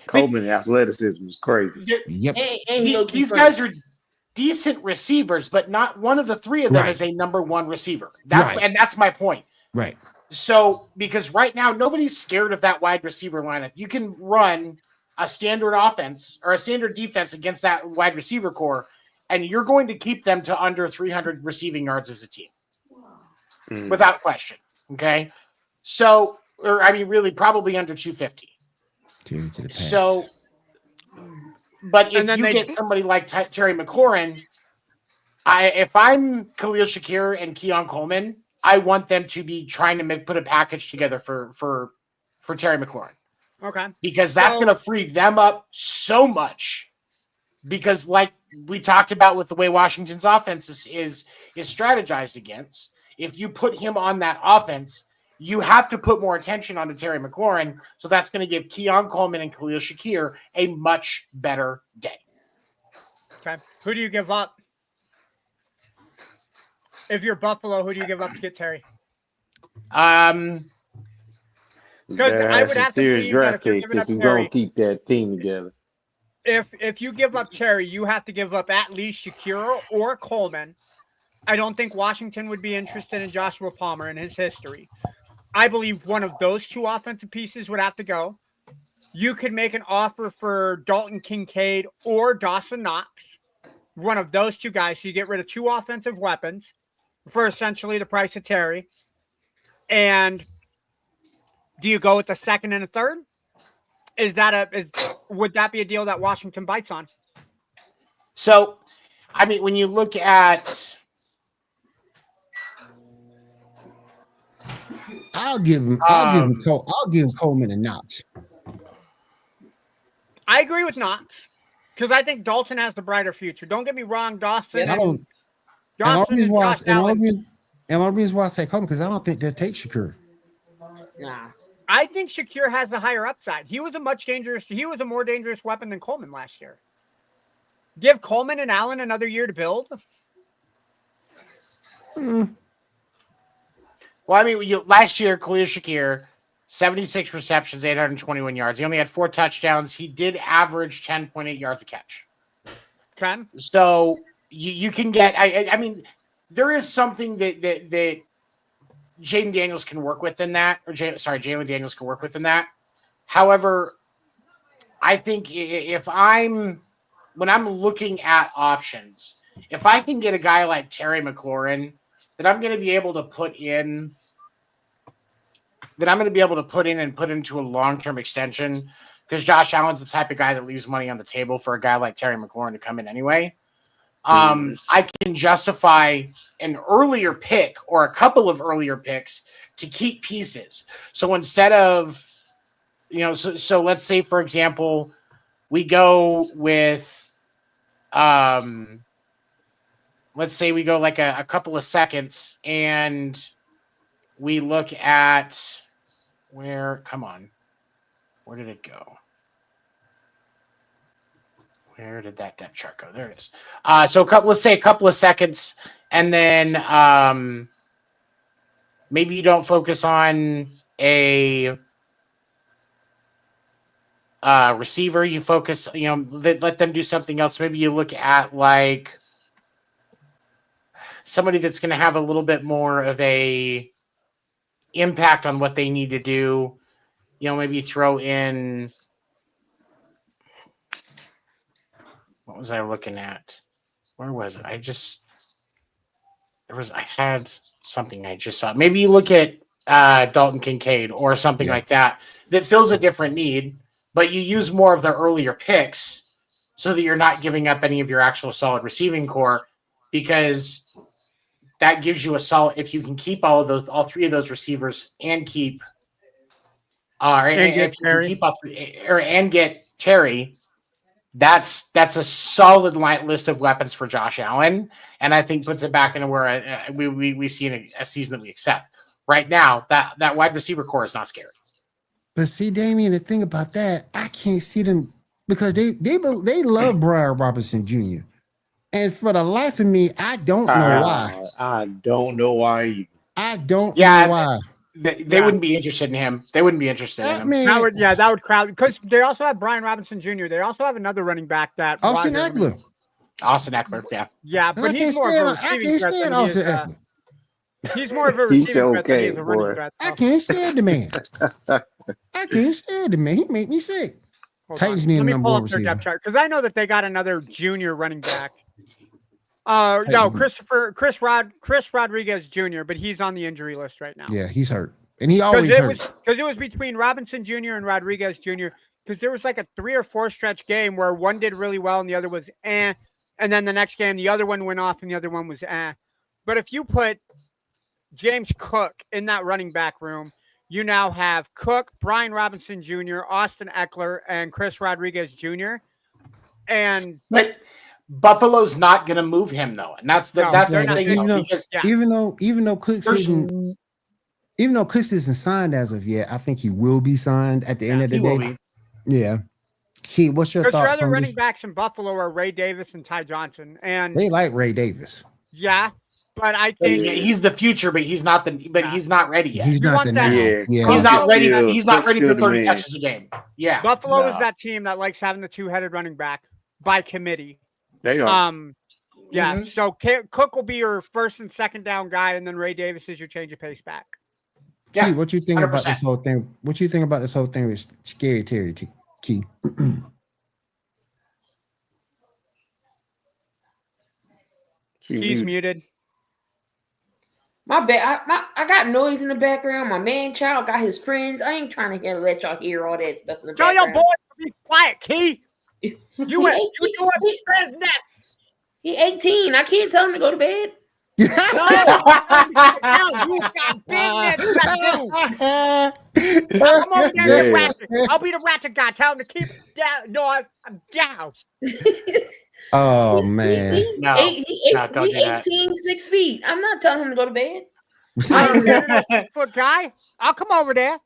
Coleman athleticism is crazy. Yep. These guys are decent receivers, but not one of the 3 of them is a number 1 receiver. And that's my point. Right. So, because right now nobody's scared of that wide receiver lineup. You can run a standard offense or a standard defense against that wide receiver core, and you're going to keep them to under 300 receiving yards as a team, without question. Okay, so, or I mean, really, probably under 250. So, but if you get somebody like Terry McLaurin, if I'm Khalil Shakir and Keon Coleman, I want them to be trying to put a package together for Terry McLaurin. Okay. Because that's going to free them up so much. Because like we talked about with the way Washington's offense is strategized against, if you put him on that offense, you have to put more attention onto Terry McLaurin. So that's going to give Keon Coleman and Khalil Shakir a much better day. Okay. Who do you give up? If you're Buffalo, who do you give up to get Terry? Because I would have to believe that if you're giving up you're Terry, gonna keep that team together. If you give up Terry, you have to give up at least Shakira or Coleman. I don't think Washington would be interested in Joshua Palmer and his history. I believe one of those two offensive pieces would have to go. You could make an offer for Dalton Kincaid or Dawson Knox, one of those two guys. So you get rid of two offensive weapons for essentially the price of Terry. And do you go with the second and a third? Would that be a deal that Washington bites on? So, I mean, when you look at, I'll give him Coleman and Knox. I agree with Knox because I think Dalton has the brighter future. Don't get me wrong, Dawson. And the reason why I say Coleman because I don't think they'll take Shakir. Nah. I think Shakir has the higher upside. He was a more dangerous weapon than Coleman last year. Give Coleman and Allen another year to build. Well, I mean, last year, Khalil Shakir, 76 receptions, 821 yards. He only had 4 touchdowns. He did average 10.8 yards a catch. Okay. So you can get. I mean, there is something that Jaden Daniels can work with in that, Jalen Daniels can work with in that. However, I think when I'm looking at options, if I can get a guy like Terry McLaurin that I'm going to be able to put in and put into a long-term extension, because Josh Allen's the type of guy that leaves money on the table for a guy like Terry McLaurin to come in anyway. I can justify an earlier pick or a couple of earlier picks to keep pieces. So instead of, so let's say, for example, we go with, let's say we go like a couple of seconds and we look at where did it go? Where did that depth chart go? There it is. So let's say a couple of seconds, and then maybe you don't focus on a receiver. You focus, let them do something else. Maybe you look at like somebody that's going to have a little bit more of a impact on what they need to do. Maybe throw in. What was I looking at? Where was it? I had something I just saw. Maybe you look at Dalton Kincaid or something like that fills a different need, but you use more of the earlier picks so that you're not giving up any of your actual solid receiving core, because that gives you a solid, if you can keep all 3 of those receivers and keep get Terry, that's a solid list of weapons for Josh Allen, and I think puts it back into where we see in a season that we accept. Right now, that wide receiver core is not scary. But see, Damian, the thing about that, I can't see them because they love Brian Robinson Jr. And for the life of me, I don't know why. I don't know why either. I don't know why. They wouldn't be interested in him. They wouldn't be interested in him. That would crowd, because they also have Brian Robinson Jr. They also have another running back that Austin Eckler. Austin Eckler, yeah. Yeah, but he's more of a receiving threat than he is. He's more of a He receiving sure threat than he is can, a running boy. threat. I So. can't stand the man. I can't stand the man. He make me sick. Hold Titans on. need a Let me number pull one up their receiver. depth chart because I know that they got another junior running back. No, Chris Rodriguez Jr., but he's on the injury list right now. Yeah, he's hurt, and he always hurt. Because it was between Robinson Jr. and Rodriguez Jr. Because there was like a 3 or 4 stretch game where one did really well and the other was and then the next game the other one went off and the other one was But if you put James Cook in that running back room, you now have Cook, Brian Robinson Jr., Austin Eckler, and Chris Rodriguez Jr. But Buffalo's not going to move him though, and that's the thing. Even though Cooks isn't signed as of yet, I think he will be signed at the end of the day. Yeah. Key, what's your thoughts? Because your other on running this? backs in Buffalo are Ray Davis and Ty Johnson, and they like Ray Davis. Yeah, but I think he's the future, but he's not he's not ready yet. He's not the now. Yeah, he's not ready. He's not ready for 30 catches a game. Yeah, Buffalo is that team that likes having the 2-headed running back by committee. They are. Yeah. So Cook will be your first and second down guy, and then Ray Davis is your change of pace back. Yeah. Key, what you think 100%. About this whole thing? What you think about this whole thing with Scary Terry? Key. He's muted. My bad. I got noise in the background. My man child got his friends. I ain't trying to let y'all hear all that stuff in the background. Tell your boy to be quiet, Key. You doing business. He 18. I can't tell him to go to bed. No, you got business to do. I'm over there the ratchet. I'll be the ratchet guy. Tell him to keep it down. No, I'm down. Oh man. He 18, 6 feet. I'm not telling him to go to bed. I'm a 6-foot guy. I'll come over there.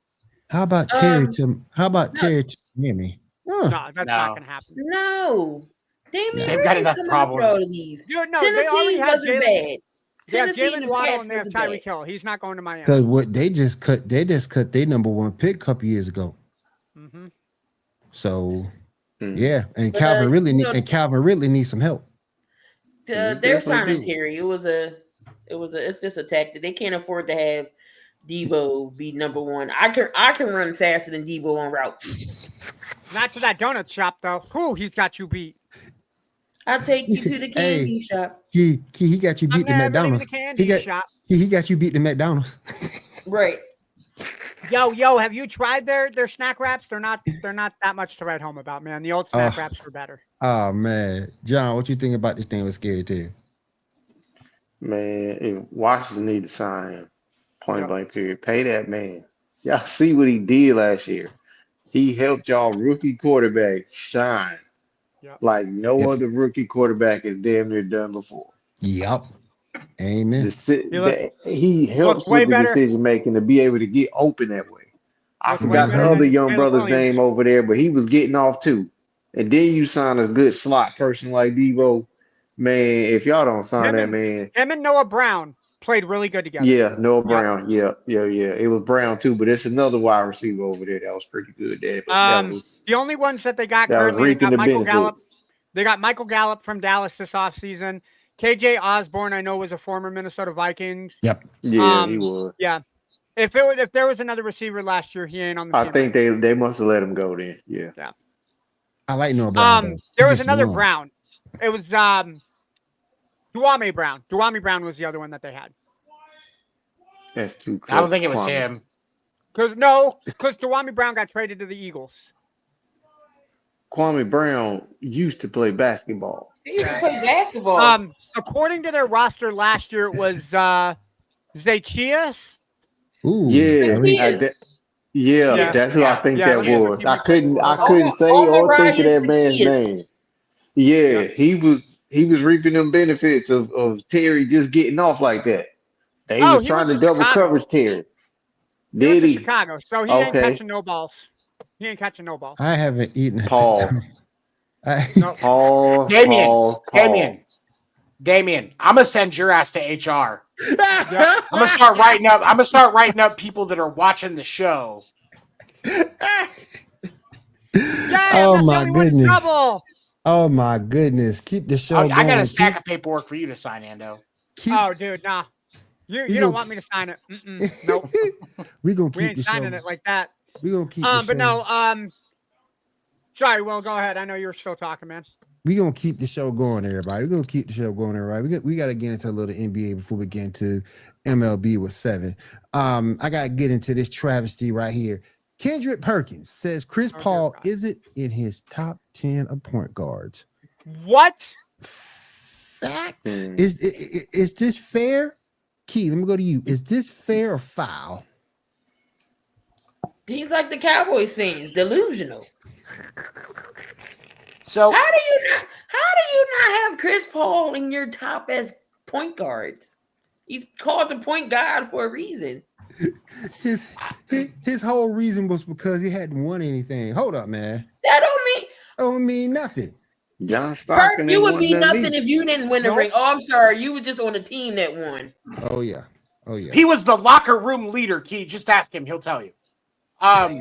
How about Terry Terry to Miami? No, that's not gonna happen. No. They've got enough problems. Tennessee wasn't bad. They have Jalen Waddle and they have Tyreek Hill. He's not going to Miami. Because what they just cut their number one pick a couple years ago. Mm-hmm. So yeah, and Calvin Ridley needs some help. They're signing Terry. It's just a tactic. They can't afford to have Debo be number one. I can run faster than Debo on routes. Not to that donut shop though. Who he's got you beat. I'll take you to the candy shop. He got you beat the McDonald's. He got you beat the McDonald's. Right. Yo, have you tried their snack wraps? They're not that much to write home about, man. The old snack wraps were better. Oh man. John, what you think about this thing with Scary Terry? Man, Washington need to sign him. Point blank period. Pay that man. Y'all see what he did last year. He helped y'all rookie quarterback shine. Like no other rookie quarterback has damn near done before. Yep. Amen. He helps with the decision making to be able to get open that way. I forgot the other young brother's name over there, but he was getting off too. And then you sign a good slot person like Debo. Man, if y'all don't sign that man. Him and Noah Brown played really good together. Yeah, Noah Brown. Yeah. It was Brown too, but it's another wide receiver over there that was pretty good there. But the only ones that they got currently got Michael Gallup. They got Michael Gallup from Dallas this offseason. KJ Osborne, I know, was a former Minnesota Vikings. Yep. Yeah, he was. Yeah. If there was another receiver last year, he ain't on the team. I think they must have let him go then. Yeah. Yeah. I like Noah Brown. There was another Brown. It was Duame Brown. Duame Brown was the other one that they had. That's too close. I don't think it was him. Because Duame Brown got traded to the Eagles. Kwame Brown used to play basketball. He used to play basketball. According to their roster last year, it was Zaccheaus. Ooh, that's who I think that was. I couldn't say or think of that man's name. Yeah, he was reaping them benefits of Terry just getting off like that. They was trying to double coverage Terry. Did he? Chicago, so he ain't catching no balls. He ain't catching no balls. I haven't eaten. Paul. Damien, I'm gonna send your ass to HR. I'm gonna start writing up people that are watching the show. Oh my goodness! Oh my goodness! Keep the show going. I got a stack of paperwork for you to sign, Ando. Dude, nah. You don't want me to sign it? Nope. We're gonna We keep ain't the show. signing it like that. We're gonna keep the show. But no, sorry, Will, go ahead. I know you were still talking, man. We're gonna keep the show going, everybody. We're gonna keep the show going, everybody. We gotta get into a little NBA before we get into MLB with 7. I gotta get into this travesty right here. Kendrick Perkins says Chris Paul isn't in his top 10 of point guards. What? Fact. Is this fair? Key, let me go to you. Is this fair or foul? He's like the Cowboys fans, delusional. So how do you not have Chris Paul in your top as point guards? He's called the point guard for a reason. His whole reason was because he hadn't won anything. Hold up, man. That don't mean nothing. John Stockton. You would be nothing if you didn't win the ring. Oh, I'm sorry. You were just on a team that won. Oh yeah. He was the locker room leader, Key. Just ask him. He'll tell you. I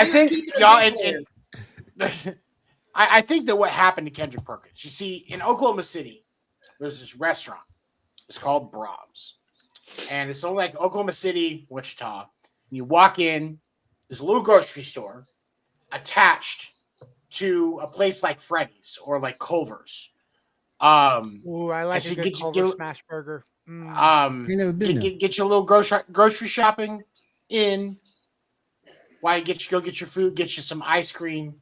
think y'all and I think that what happened to Kendrick Perkins, you see, in Oklahoma City, there's this restaurant. It's called Brahms. And it's only like Oklahoma City, Wichita. You walk in, there's a little grocery store attached to a place like Freddy's or like Culver's. Ooh, I like a good Culver's smash burger. Get your little grocery shopping in. Why go get your food, get you some ice cream.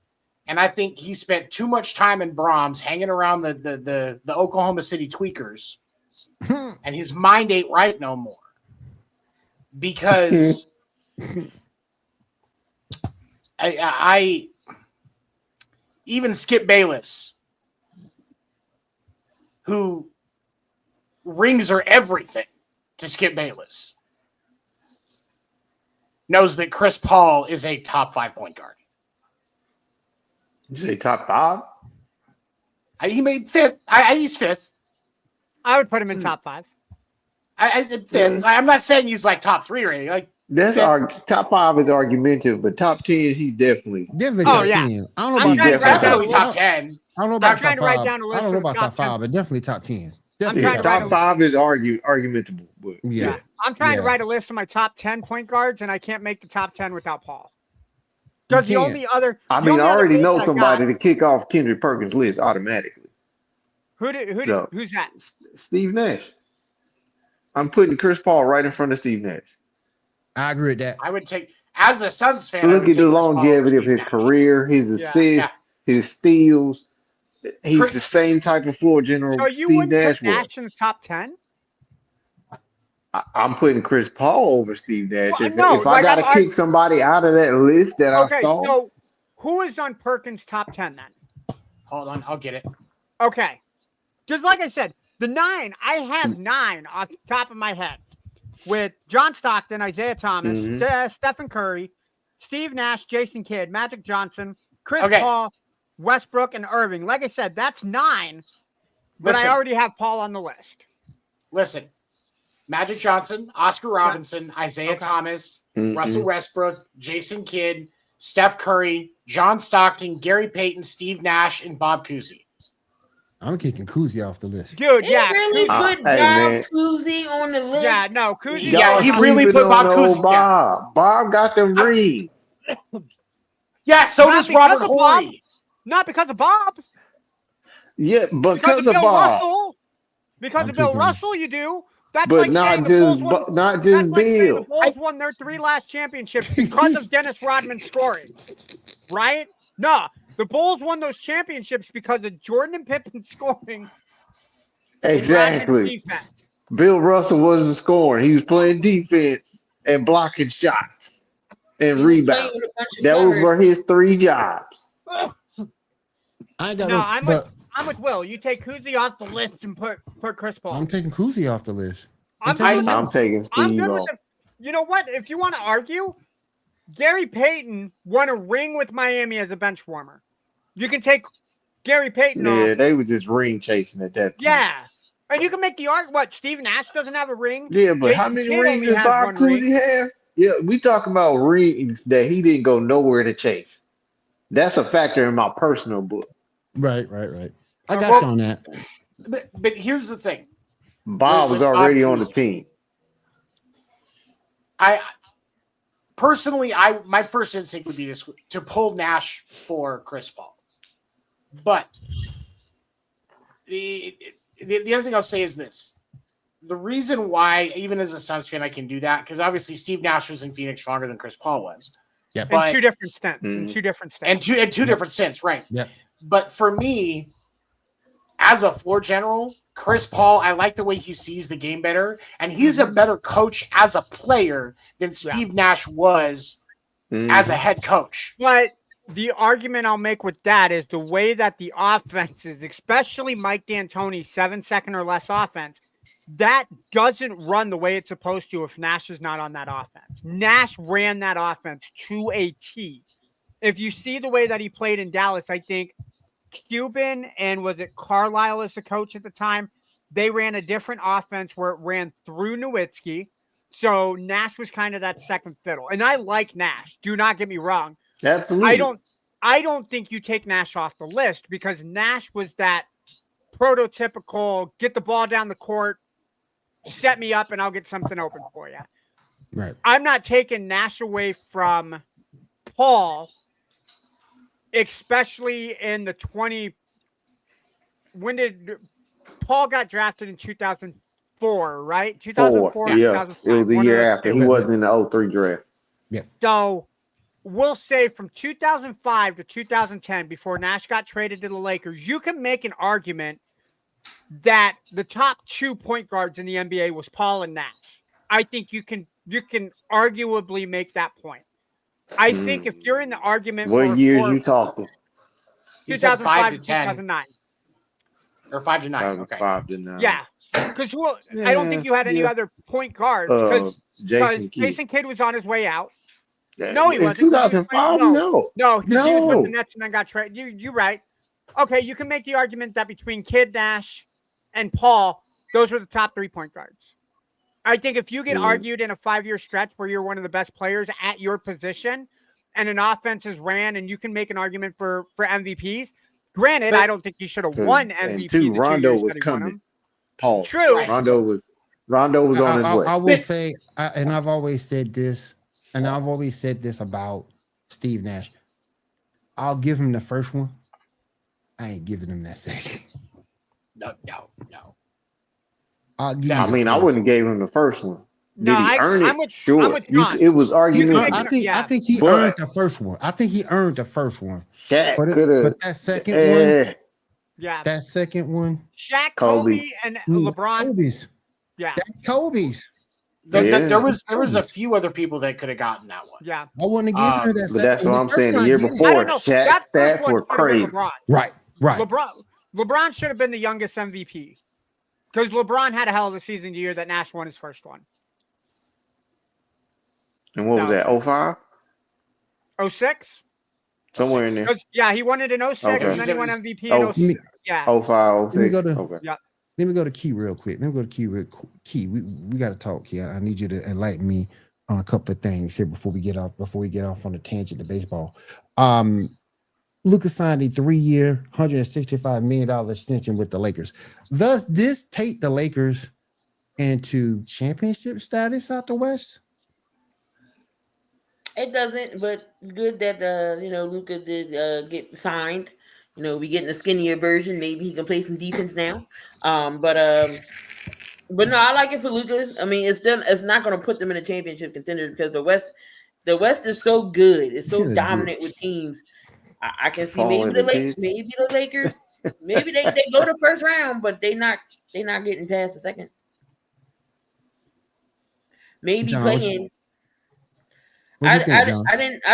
And I think he spent too much time in Brahms hanging around the Oklahoma City tweakers. And his mind ain't right no more. Because I even Skip Bayless, who rings are everything to Skip Bayless, knows that Chris Paul is a top 5 point guard. You say top 5? He made 5th. He's 5th. I would put him in top 5. 5th. I'm not saying he's like top 3 or anything. Like that's top 5 is argumentative, but top 10 he's definitely top 10. I don't know about definitely top 10. I don't know about top 5. I don't know about top 5, but definitely top 10. Definitely top 5 is argumentable. But yeah. I'm trying to write a list of my top 10 point guards, and I can't make the top 10 without Paul. Because the only other, I already know somebody to kick off Kendrick Perkins' list automatically. Who's that? Steve Nash. I'm putting Chris Paul right in front of Steve Nash. I agree with that. I would take, as a Suns fan, look at the longevity of his career, his assists, his steals. He's the same type of floor general Steve Nash was. Nash in the top 10? I'm putting Chris Paul over Steve Nash. Well, if I got to kick somebody out of that list that I saw. So who is on Perkins' top 10 then? Hold on, I'll get it. Okay. Just like I said, the 9, I have 9 off the top of my head with John Stockton, Isaiah Thomas, Stephen Curry, Steve Nash, Jason Kidd, Magic Johnson, Chris Paul, Westbrook, and Irving. Like I said, that's 9, but I already have Paul on the list. Listen, Magic Johnson, Oscar Robinson, Isaiah Thomas, Russell Westbrook, Jason Kidd, Steph Curry, John Stockton, Gary Payton, Steve Nash, and Bob Cousy. I'm kicking Cousy off the list. Dude, really put Bob Cousy on the list? Yeah, no, Cousy. Yeah, he really put Bob Cousy. Bob got them rings. Yeah, so does Robert Horry. Not because of Bob. Yeah, because of Bill Bob. Russell. Because of Bill Russell, you do. That's but like not just Bill. The Bulls won their 3 last championships because of Dennis Rodman scoring, right? No, the Bulls won those championships because of Jordan and Pippen scoring. Exactly. Bill Russell wasn't scoring; he was playing defense and blocking shots and rebounding. Those were his 3 jobs. I'm with Will. You take Cousy off the list and put Chris Paul. I'm taking Cousy off the list. I'm taking Steve off. You know what? If you want to argue, Gary Payton won a ring with Miami as a bench warmer. You can take Gary Payton off. Yeah, they were just ring chasing at that point. Yeah. And you can make the argument, what, Steve Nash doesn't have a ring? Yeah, but how many rings does Bob Cousy have? Yeah, we talking about rings that he didn't go nowhere to chase. That's a factor in my personal book. Right. I got you on that. But here's the thing. Bob was already on the team. I personally, my first instinct would be to pull Nash for Chris Paul. But the other thing I'll say is this. The reason why, even as a Suns fan, I can do that, because obviously Steve Nash was in Phoenix longer than Chris Paul was. Yeah, in two different stints. In two different stints. And two different stints, right? Yeah. But for me, as a floor general, Chris Paul, I like the way he sees the game better, and he's a better coach as a player than Steve Nash was as a head coach. But the argument I'll make with that is the way that the offenses, especially Mike D'Antoni's 7-second or less offense, that doesn't run the way it's supposed to if Nash is not on that offense. Nash ran that offense to a T. If you see the way that he played in Dallas, I think Cuban and was it Carlisle as the coach at the time, they ran a different offense where it ran through Nowitzki. So Nash was kind of that second fiddle. And I like Nash. Do not get me wrong. Absolutely. I don't think you take Nash off the list because Nash was that prototypical get the ball down the court, set me up, and I'll get something open for you. Right. I'm not taking Nash away from Paul, especially in the 20. When did Paul got drafted in 2004, right? 2004, yeah. 2005. It was the year after. He wasn't in the 03 draft. Yeah. So we'll say from 2005 to 2010, before Nash got traded to the Lakers, you can make an argument that the top 2 point guards in the NBA was Paul and Nash. I think you can arguably make that point. I think if you're in the argument, what years you talking? 2005 to 2009, or 5 to 9. Okay, 5 to 9. Yeah, because I don't think you had any other point guards because Jason Kidd was on his way out. No, he wasn't. 2005? No, because he was with the Nets and then got traded. You're right. Okay, you can make the argument that between Kidd, Nash, and Paul, those were the top 3 point guards. I think if you get argued in a 5-year stretch where you're one of the best players at your position and an offense is ran and you can make an argument for MVPs, granted, I don't think you should have won MVP. And Rondo was coming. Paul. True. Rondo was on his way. I will say, and I've always said this, and I've always said this about Steve Nash. I'll give him the first one. I ain't giving him that second. No. I wouldn't have gave him the first one. No, Did he earn it? Sure. It was argument. I think he earned the first one. Shaq but that second one, yeah, that second one, Shaq, Kobe, and LeBron. Kobe's. Yeah, that's Kobe's. There was a few other people that could have gotten that one. Yeah, I wouldn't have given her that. But that's what I'm saying. The year before, Shaq's stats were crazy. Right. LeBron should have been the youngest MVP because LeBron had a hell of a season the year that Nash won his first one. And what was that? 05? 06? Somewhere in there. Yeah, he won it in 06, and then he won MVP in 06. Yeah. 05, 06. Let me go to Key real quick. Key, we got to talk here. I need you to enlighten me on a couple of things here before we get off on the tangent to baseball. Luka signed a 3-year, $165 million extension with the Lakers. Does this take the Lakers into championship status out the West? It doesn't, but good that Luka did get signed. We getting a skinnier version. Maybe he can play some defense now. But no, I like it for Luka. I mean, it's not going to put them in a championship contender because the West is so good. It's so dominant with teams. I can see maybe the Lakers, maybe they go to first round, but they're not getting past the second. Maybe playing. I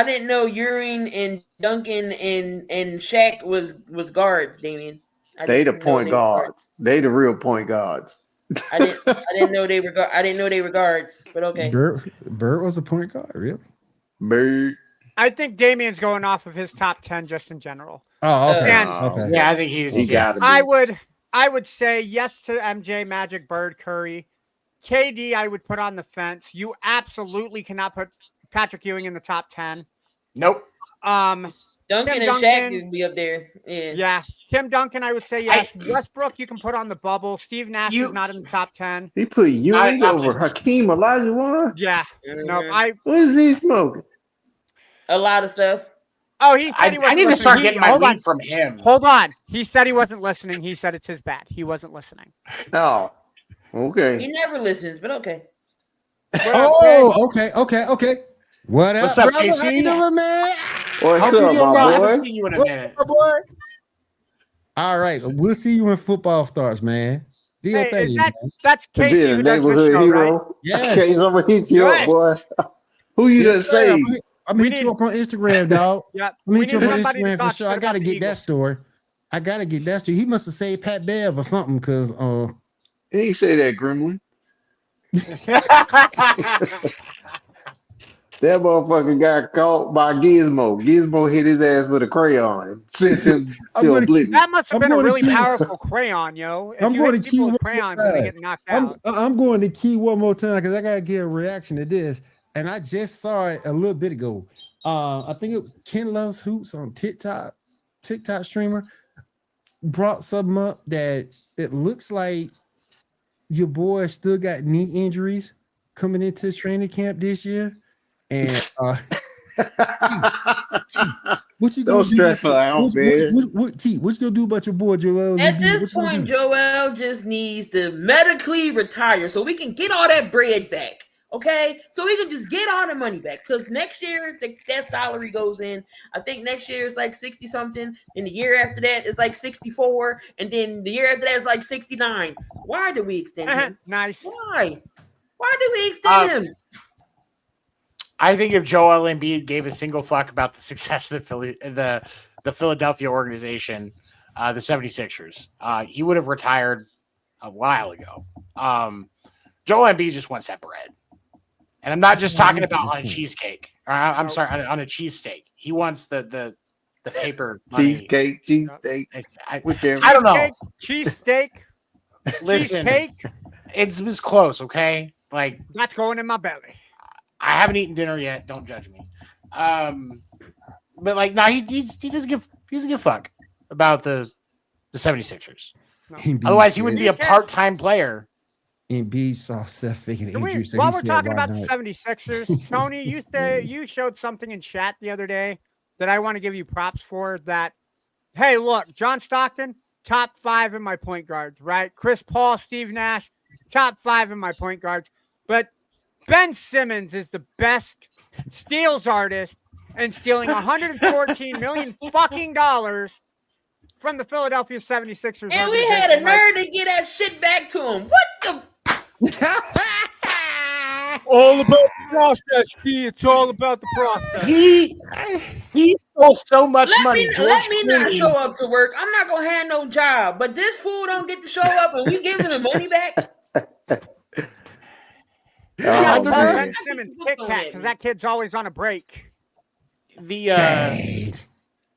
didn't know Urine and Duncan and Shaq was guards, Damian. They the point guards. They the real point guards. I didn't know they were guards, but okay. Bird was a point guard, really? Bird. I think Damian's going off of his top 10 just in general. Oh, okay. Okay. Yeah, I think he got it. I would say yes to MJ, Magic, Bird, Curry. KD, I would put on the fence. You absolutely cannot put Patrick Ewing in the top 10. Nope. Duncan and Shaq would be up there. Yeah. Tim Duncan, I would say yes. Westbrook, you can put on the bubble. Steve Nash is not in the top 10. He put Ewing over Hakeem Olajuwon. Yeah. No, What is he smoking? A lot of stuff. Oh, he said he wasn't I need to listening. start getting my weed from him. Hold on. He said he wasn't listening. He said it's his bad. He wasn't listening. Oh, okay. He never listens, but okay. Oh, okay. What up, What's up, brother? KC? How you doing, man? What's up, my I boy? haven't seen you in a minute. All right, we'll see you when football starts, man. Do your thing, that's Casey who does this show, hero. right? Yes. Casey, I'm gonna hit you up, boy. Who you gonna say? I'm gonna hit you up on Instagram, dog. Yeah, I'm gonna hit you up on Instagram for sure. I gotta get that story. He must have saved Pat Bev or something, because he ain't say that, Gremlin. That motherfucker got caught by Gizmo. Gizmo hit his ass with a crayon and sent him to oblivion. That must have been a really powerful crayon, yo. If I'm you going hit to people key with crayons and they get knocked out. I'm going to key one more time because I gotta get a reaction to this. And I just saw it a little bit ago. I think it was Ken Loves Hoops on TikTok streamer brought something up that it looks like your boy still got knee injuries coming into his training camp this year. And what you gonna don't stress her out, man. What you gonna do about your boy Joel? At this point, Joel just needs to medically retire so we can get all that bread back. Okay, so we can just get all the money back, because next year that salary goes in. I think next year is like 60 something, and the year after that is like 64, and then the year after that is like 69. Why do we extend him? Nice. Why do we extend him? I think if Joel Embiid gave a single fuck about the success of the Philadelphia organization, the 76ers, he would have retired a while ago. Joel Embiid just wants that bread. And I'm not just talking about on a cheesecake. I'm sorry, on a cheesesteak. He wants the paper money. Cheesesteak. I don't know. Cheesesteak. Listen, Cheesecake. It was close, okay? Like, that's going in my belly. I haven't eaten dinner yet. Don't judge me. But like, no, he doesn't give a fuck about the 76ers. No. Otherwise, he wouldn't be a part-time player. Embiid saw Seth faking an injury. While we're talking about the 76ers, Tony, you showed something in chat the other day that I want to give you props for. That, hey, look, John Stockton, top 5 in my point guards, right? Chris Paul, Steve Nash, top 5 in my point guards. But Ben Simmons is the best steals artist and stealing $114 million fucking dollars from the Philadelphia 76ers. And we had a nerve to get that shit back to him. What the? All about the process, Key. It's all about the process. He stole so much money. Let me not show up to work. I'm not gonna have no job. But this fool don't get to show up, and we giving him money back. Ben Simmons Kit Kat, because that kid's always on a break.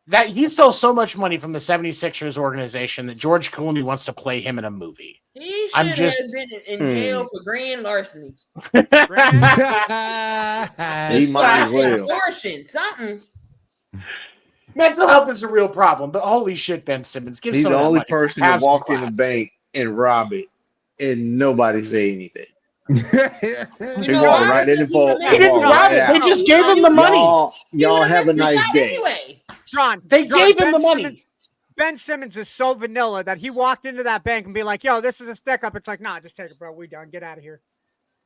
That he stole so much money from the 76ers organization that George Clooney wants to play him in a movie. He should have been in jail for grand larceny. He might as well. Extortion, something. Mental health is a real problem, but holy shit, Ben Simmons. He's the only person to walk in the bank and rob it, and nobody say anything. He walked right in the vault. He didn't rob it. They just gave him the money. Y'all have a nice day. Anyway. They gave him the money. Ben Simmons is so vanilla that he walked into that bank and be like, "Yo, this is a stick up." It's like, "Nah, just take it, bro. We done. Get out of here."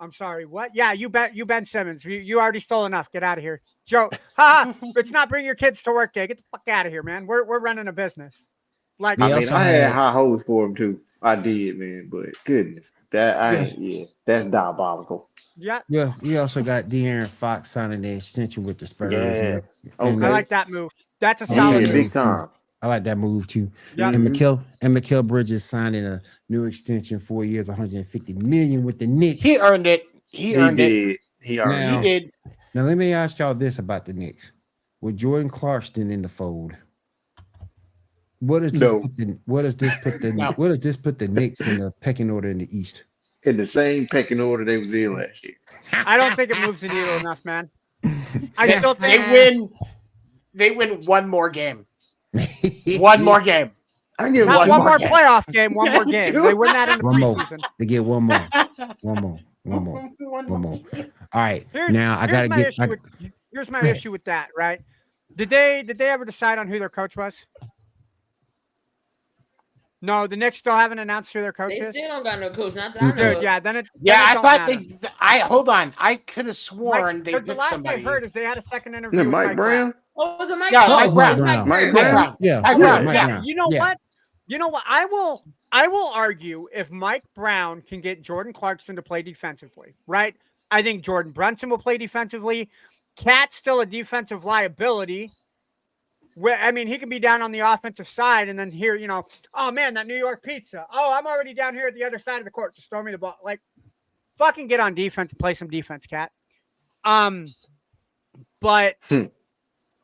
I'm sorry. What? Yeah, you Ben Simmons. You already stole enough. Get out of here, Joe. It's not bring your kids to work day. Get the fuck out of here, man. We're running a business. Like, I had high hopes for him too. I did, man. But goodness, that's diabolical. Yeah. Yeah. We also got De'Aaron Fox signing the extension with the Spurs. Yeah. I like that move. That's a solid move. Big time. I like that move too. Yeah. And Mikal Bridges signing a new extension, 4 years, $150 million with the Knicks. He earned it. He did. He did. Now let me ask y'all this about the Knicks. With Jordan Clarkson in the fold, what does this put the Knicks in the pecking order in the East? In the same pecking order they was in last year. I don't think it moves the needle enough, man. I still think they win. They win one more game. One more game. I give Not them one two more games. playoff game. One more game. They win that in the One more. preseason. They get one more. One more. All right. Now I gotta get. Here's my Go ahead. issue with that. Right? Did they ever decide on who their coach was? No, the Knicks still haven't announced who their coach They is. still don't got no coach. Not that I know Good. of. Yeah. Then it. Yeah, then it I don't thought matter. I hold on. I could have sworn they The picked last somebody. I heard is they had a second interview Yeah, with Mike Brown. Oh, was it Mike Yeah, Brown? Mike Brown. Mike Mike Brown. Brown. Yeah. Mike Yeah. Brown, Mike yeah. Brown. You know Yeah. what? You know what? I will argue if Mike Brown can get Jordan Clarkson to play defensively, right? I think Jordan Brunson will play defensively. Cat's still a defensive liability. I mean, he can be down on the offensive side and then here, oh man, that New York pizza. Oh, I'm already down here at the other side of the court. Just throw me the ball. Like, fucking get on defense and play some defense, Cat. But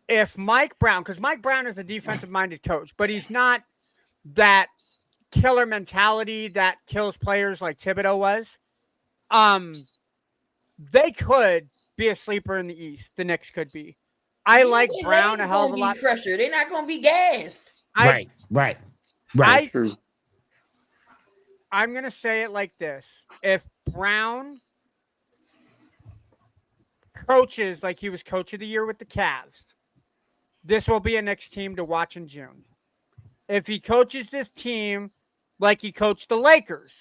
if Mike Brown, because Mike Brown is a defensive-minded coach, but he's not that killer mentality that kills players like Thibodeau was. They could be a sleeper in the East. The Knicks could be. I like Brown a hell of a lot. Fresher. They're not going to be gassed. Right. True. I'm going to say it like this. If Brown coaches like he was coach of the year with the Cavs, this will be a Knicks team to watch in June. If he coaches this team like he coached the Lakers,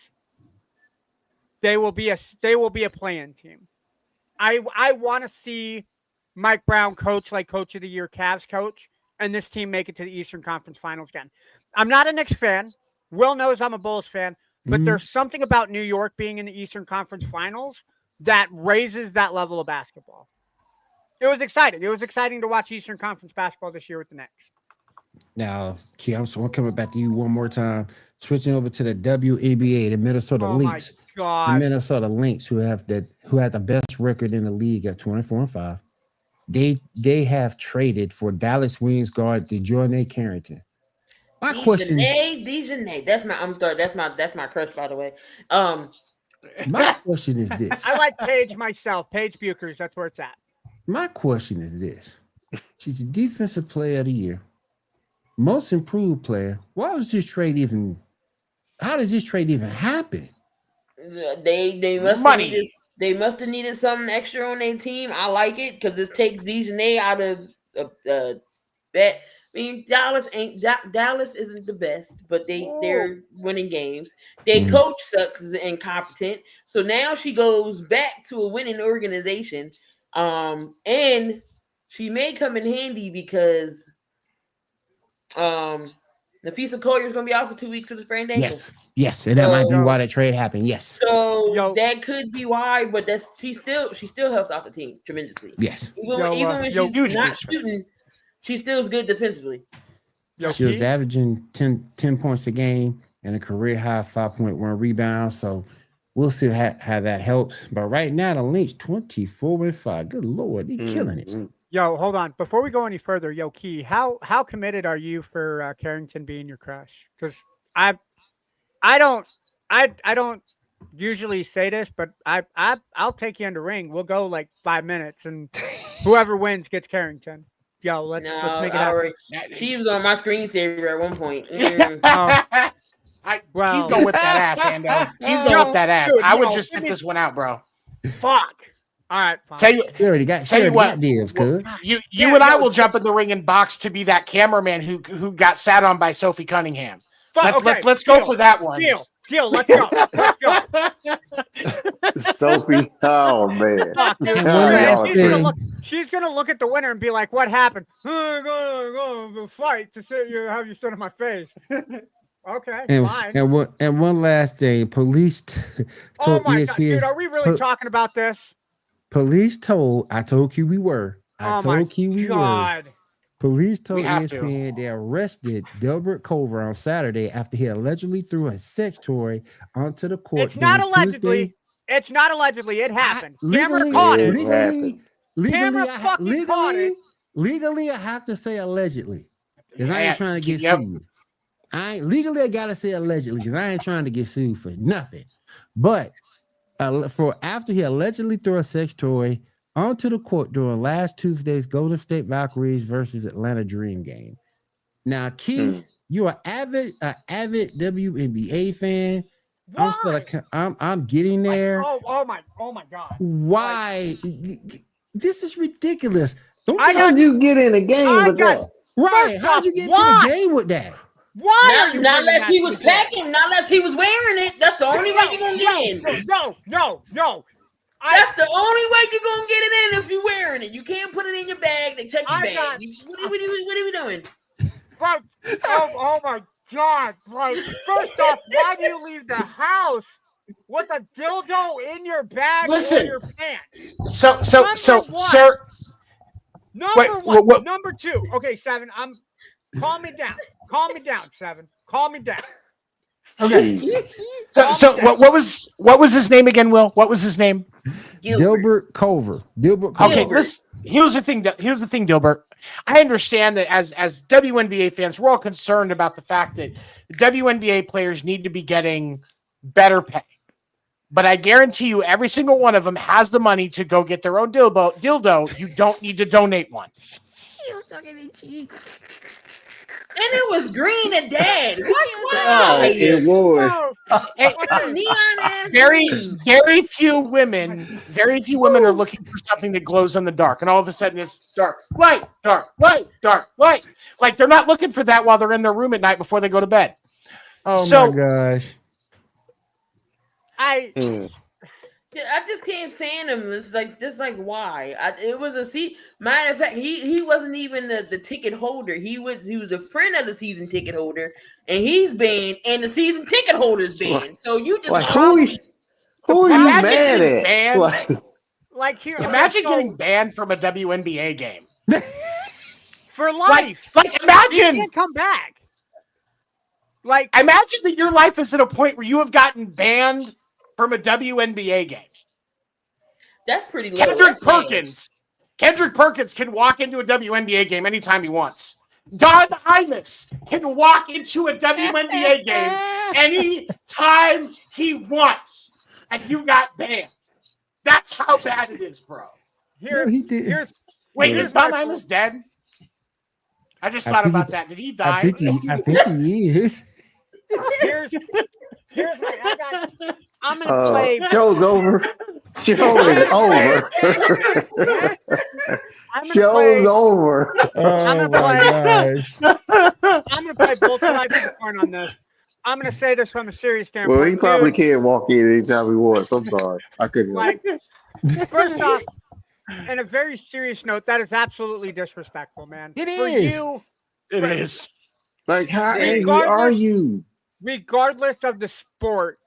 they will be a play-in team. I want to see Mike Brown coach like coach of the year Cavs coach, and this team make it to the Eastern Conference Finals again. I'm not a Knicks fan. Will knows I'm a Bulls fan, but there's something about New York being in the Eastern Conference Finals that raises that level of basketball. It was exciting. It was exciting to watch Eastern Conference basketball this year with the Knicks. Now, Key, I'm coming back to you one more time. Switching over to the WNBA, the Minnesota Lynx. My God. The Minnesota Lynx, who had the best record in the league at 24-5. They have traded for Dallas Wings guard DeJourne Carrington. My question is, Dejanay. That's my crush, by the way. My question is this. I like Paige myself. Paige Buchers, that's where it's at. My question is this. She's the defensive player of the year. Most improved player. Why was this trade even? How did this trade even happen? They must have needed something extra on their team. I like it because this takes Dejanay out of that. I mean, Dallas isn't the best, but they're winning games. Their coach sucks and incompetent. So now she goes back to a winning organization. And she may come in handy because Nafisa Collier is going to be out for 2 weeks with a sprained ankle. Yes, and that might be why that trade happened. Yes. So that could be why, but she still helps out the team tremendously. Yes. Even when she's not shooting, she still is good defensively. She was averaging 10 points a game and a career high 5.1 rebounds. So we'll see how that helps. But right now, the Lynx 24-5. Good Lord, they're killing it. Yo, hold on. Before we go any further, Key, how committed are you for Carrington being your crush? Because I don't usually say this, but I'll take you in the ring. We'll go like 5 minutes, and whoever wins gets Carrington. Yo, let's make it happen. She was on my screensaver at one point. He's going with that ass, Ando. He's going with that ass. Dude, I would just sit this one out, bro. Fuck. All right, fine. She already got dibs, cuz. You and I will jump in the ring and box to be that cameraman who got sat on by Sophie Cunningham. Let's go for that one. Deal. Let's go. Sophie, oh man. Fuck, she's gonna look at the winner and be like, "What happened? Go fight to say you have you stood in my face." Okay, fine. And one last thing, police told my ESPN. God, dude, are we really talking about this? Police told. I told you we were. Police told ESPN they arrested Delbert Culver on Saturday after he allegedly threw a sex toy onto the court. It's not allegedly. Tuesday. It's not allegedly. It happened. Camera caught it. Legally, I have to say allegedly because I ain't trying to get sued. I gotta say allegedly because I ain't trying to get sued for nothing. But after he allegedly threw a sex toy On to the court during last Tuesday's Golden State Valkyries versus Atlanta Dream game. Now, Keith, you're avid WNBA fan. Why? I'm getting there. Oh my God. Why? This is ridiculous. How'd you get in a game with that? Right. How'd you get to the game with that? Why? Not unless he was packing, not unless he was wearing it. That's the only way you're gonna get in. No. That's the only way you're gonna get it in if you're wearing it. You can't put it in your bag. They check your bag. What are we doing? Right. Oh my God. Like, first off, why do you leave the house with a dildo in your bag or your pants? So, sir. Number one. Number two. Okay, Seven. Calm me down. Calm me down, Seven. Calm me down. Okay. So what was his name again, Will? What was his name? Dilbert Culver. Okay, here's the thing, Dilbert. I understand that as WNBA fans, we're all concerned about the fact that the WNBA players need to be getting better pay. But I guarantee you, every single one of them has the money to go get their own dildo. You don't need to donate one. And it was green and dead. Oh, it was. Neon ass very few women are looking for something that glows in the dark, and all of a sudden it's dark, light, dark, light, dark, light. Like they're not looking for that while they're in their room at night before they go to bed. Oh my gosh. I just can't fan him. It's like why? It was matter of fact, he wasn't even the ticket holder. He was a friend of the season ticket holder, and he's banned, and the season ticket holder's banned. So you just who are you mad at? Imagine getting banned from a WNBA game for life. Like imagine you can't come back. Like imagine that your life is at a point where you have gotten banned from a WNBA game. That's pretty low. Kendrick Perkins can walk into a WNBA game anytime he wants. Don Imus can walk into a WNBA game anytime he wants, and you got banned. That's how bad it is, bro. He did. Wait, is Don Imus dead? I just thought about that. Did he die? I think he is. I'm gonna play. Show's over. Show is over. Show's over. Oh my gosh. I'm gonna play both sides of the coin on this. I'm gonna say this from a serious standpoint. Well, he probably can't walk in anytime he wants. I'm sorry. I couldn't. First off, in a very serious note, that is absolutely disrespectful, man. It is. Like, how angry are you? Regardless of the sport,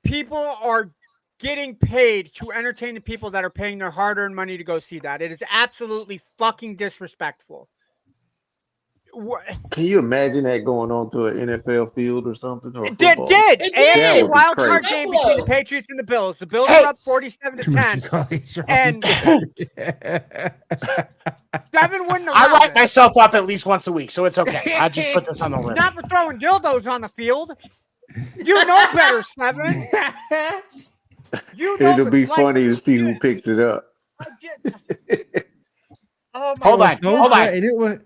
people are getting paid to entertain the people that are paying their hard-earned money to go see that. It is absolutely fucking disrespectful. Can you imagine that going on to an NFL field or something? Or it did. And wild card game crazy. between the Patriots and the Bills. The Bills are up 47-10. And Seven wouldn't allow I write myself up at least once a week, so it's okay. I just put this on the list. Not for throwing dildos on the field. You know better, Seven. It'll be funny to see who picks it up. Hold on.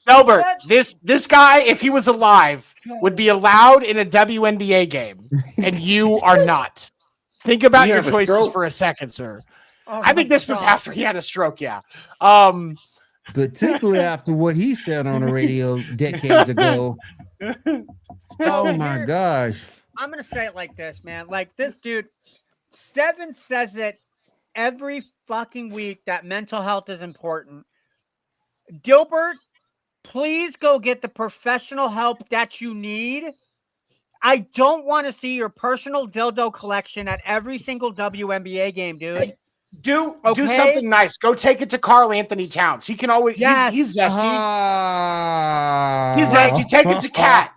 Albert, this guy, if he was alive, would be allowed in a WNBA game, and you are not. Think about your choices for a second, sir. Oh, I think this was after he had a stroke, yeah. Particularly after what he said on the radio decades ago. Oh my gosh. I'm gonna say it like this, man. Like this dude, Seven says it every fucking week that mental health is important. Dilbert, please go get the professional help that you need. I don't want to see your personal dildo collection at every single WNBA game, dude. Do something nice. Go take it to Karl Anthony Towns. He can always. Yes. He's zesty. He's zesty. Take it to Cat.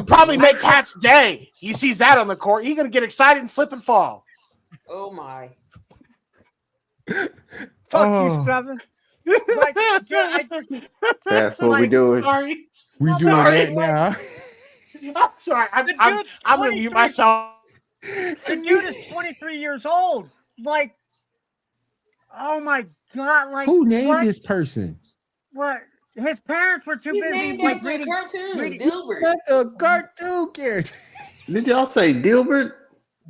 Probably make Cat's day. He sees that on the court. He's gonna get excited and slip and fall. Oh my! Fuck you, Seven. Like, that's what we doing. Sorry. We doing that now. I'm sorry. I'm gonna mute myself. The dude is 23 years old. Like, Oh my god! Like who named what? this person? What? His parents were too He's busy named like after a reading. cartoon, Dilbert. That's a cartoon character. Did y'all say Dilbert?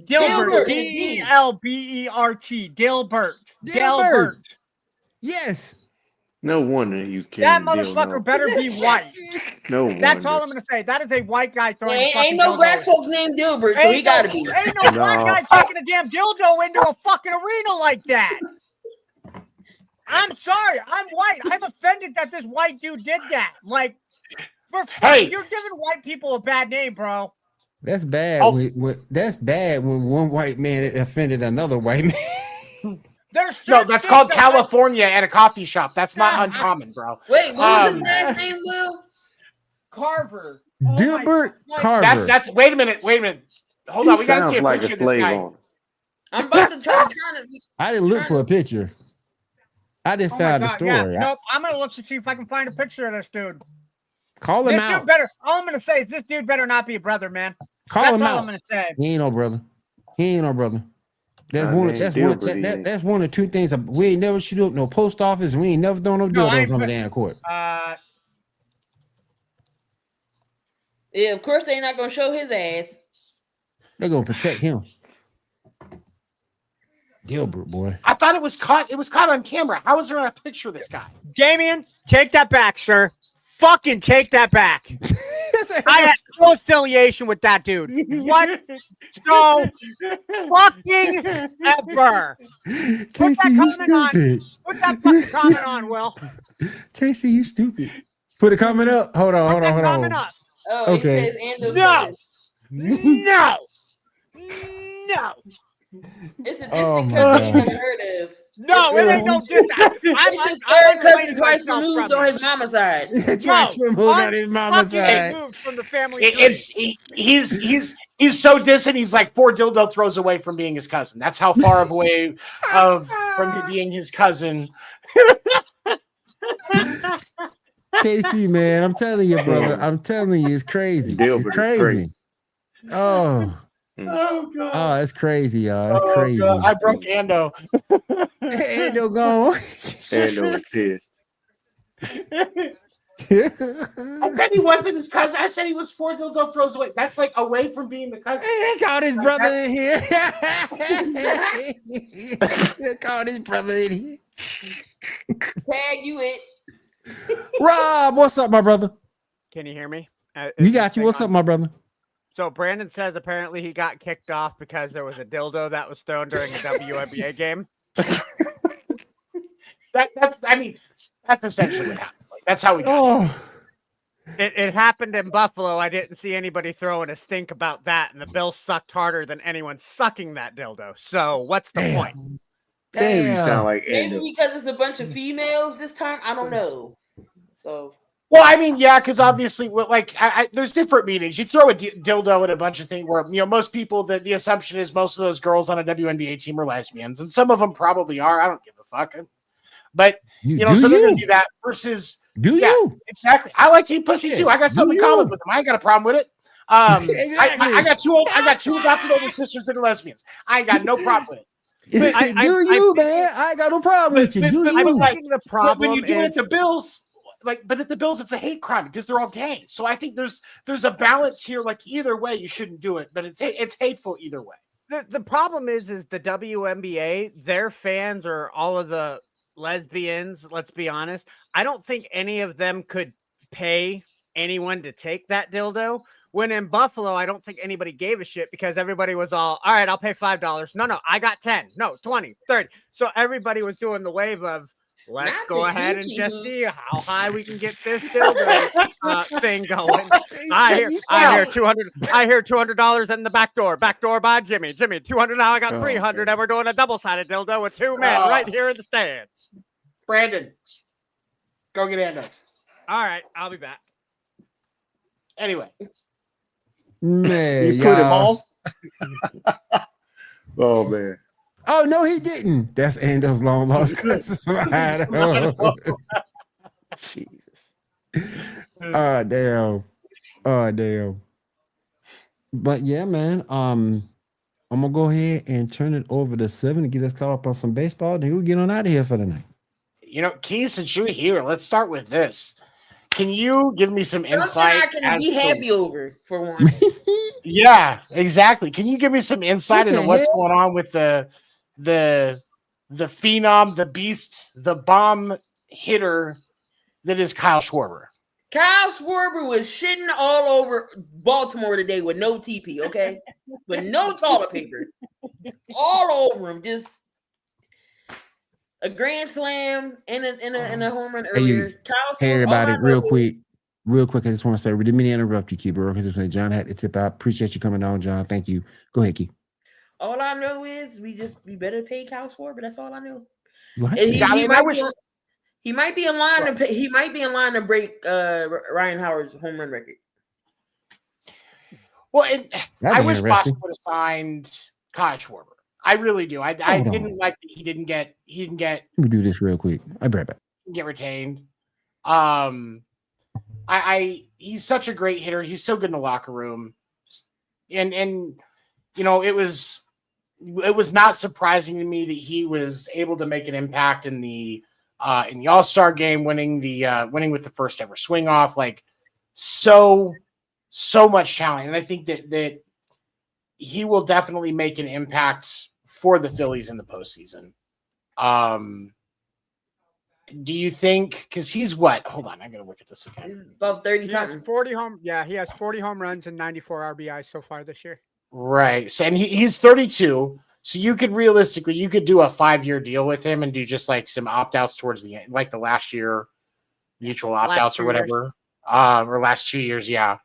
Dilbert, Dilbert, with a G. Delbert, Dilbert, Dilbert. Yes. No wonder you That carrying motherfucker dildo. better be white. No That's all wonder. I'm gonna say. That is a white guy throwing. Ain't, a fucking ain't no dildo. black folks named Dilbert, so he gotta be. Ain't no black guy taking a damn dildo into a fucking arena like that. I'm sorry. I'm white. I'm offended that this white dude did that. Like, you're giving white people a bad name, bro. That's bad. That's bad when one white man offended another white man. That's called California at a coffee shop. That's not uncommon, bro. Wait, what was his last name, Will? Carver. Dilbert Carver. That's wait a minute. Hold on, we gotta see a like picture a of this slave guy. owner. I'm about to try to. I didn't look for a picture. I just found the story. Yeah. Nope. I'm gonna look to see if I can find a picture of this dude. Call him out. Dude better. All I'm gonna say is this dude better not be a brother, man. Call him That's all out. I'm gonna say. He ain't no brother. That's one of two things. We ain't never shoot up no post office. We ain't never done no dildos on the damn court. Yeah, of course they're not gonna show his ass. They're gonna protect him. Dilbert, boy. I thought it was caught. It was caught on camera. How is there not a picture of this guy? Damien, take that back, sir. Fucking take that back. I had no affiliation with that dude. What? So fucking ever. Casey, you stupid. Put that fucking comment on, Will. Casey, you stupid. Put a comment up. Hold on. Comment up. Oh, okay. He says No. It's a distant Oh, cousin you never heard of. No, it ain't no distant. It's his third cousin twice removed on his mama's side. Twice removed on his mama's side. Removed from the family. He's so distant. He's like 4 dildo throws away from being his cousin. That's how far away from being his cousin. Casey, man, I'm telling you, brother. I'm telling you, it's crazy. It's crazy. Oh. Oh god! Oh, it's crazy, y'all. It's crazy. God. I broke Ando. Ando gone. Ando is pissed. I said he wasn't his cousin. I said he was 4 dildo throws away. That's like away from being the cousin. He called his brother in here. He called his brother in here. Tag you it. Rob, what's up, my brother? Can you hear me? You got you. What's up, my brother? So Brandon says apparently he got kicked off because there was a dildo that was thrown during a WNBA game. That's essentially what happened. Like, that's how we got it. It happened in Buffalo. I didn't see anybody throwing a stink about that, and the Bills sucked harder than anyone sucking that dildo. So what's the point? Damn, you sound like maybe because it's a bunch of females this time. I don't know. So. Well, I mean, yeah, because obviously, there's different meanings. You throw a dildo at a bunch of things where, most people, the assumption is most of those girls on a WNBA team are lesbians, and some of them probably are. I don't give a fuck. But, so they're going to do that versus... you? Exactly. I like to eat pussy, too. I got something in common with them. I ain't got a problem with it. I got two adopted older sisters that are lesbians. I ain't got no problem with it. Man. I ain't got no problem with you. The problem when you do it at the Bills... but at the Bills, it's a hate crime because they're all gay. So I think there's a balance here. Like either way, you shouldn't do it, but it's hateful either way. The problem is the WNBA, their fans are all of the lesbians. Let's be honest. I don't think any of them could pay anyone to take that dildo. When in Buffalo, I don't think anybody gave a shit because everybody was all right, I'll pay $5. No, I got 10. No, 20, 30. So everybody was doing the wave of, let's go ahead and just see how high we can get this dildo thing going. I hear $200. I hear $200 in the back door. Back door by Jimmy. Jimmy, $200. Now I got $300, and we're doing a double-sided dildo with 2 men right here in the stands. Brandon, go get Ando. All right, I'll be back. Anyway, man, you put him off. Oh man. Oh no, he didn't. That's Ando's long lost cousin. Jesus. Oh damn. But yeah, man. I'm gonna go ahead and turn it over to 7 to get us caught up on some baseball. Then we'll get on out of here for the night. Keith, since you're here, let's start with this. Can you give me some insight? Something I can be happy over for once. Yeah, exactly. Can you give me some insight into what's going on with the phenom, the beast, the bomb hitter that is Kyle Schwarber? Kyle Schwarber was shitting all over Baltimore today with no TP, okay? With no toilet paper. All over him. Just a grand slam and a home run earlier. Kyle Schwarber, hey everybody, real quick, I just want to say, we didn't mean to interrupt you, Keith, bro. Because John had to tip out. Appreciate you coming on, John. Thank you. Go ahead, Keith. All I know is we better pay Kyle Schwarber. That's all I know. He might be in line to pay, he might be in line to break Ryan Howard's home run record. Well, I wish Boston would have signed Kyle Schwarber. I really do. I didn't like that he didn't get. Let me do this real quick. I'll be right back. Get retained. He's such a great hitter. He's so good in the locker room, and it was not surprising to me that he was able to make an impact in the All-Star game, winning with the first ever swing off. Like so much talent, and I think that he will definitely make an impact for the Phillies in the postseason. Do you think, because he's what? Hold on, I gotta look at this again. About 30 something. 40 home. Yeah, he has 40 home runs and 94 RBIs so far this year. Right. So, and he's 32. So you could do a 5-year deal with him and do just like some opt-outs towards the end, like the last year mutual opt-outs or whatever. Or last 2 years, yeah.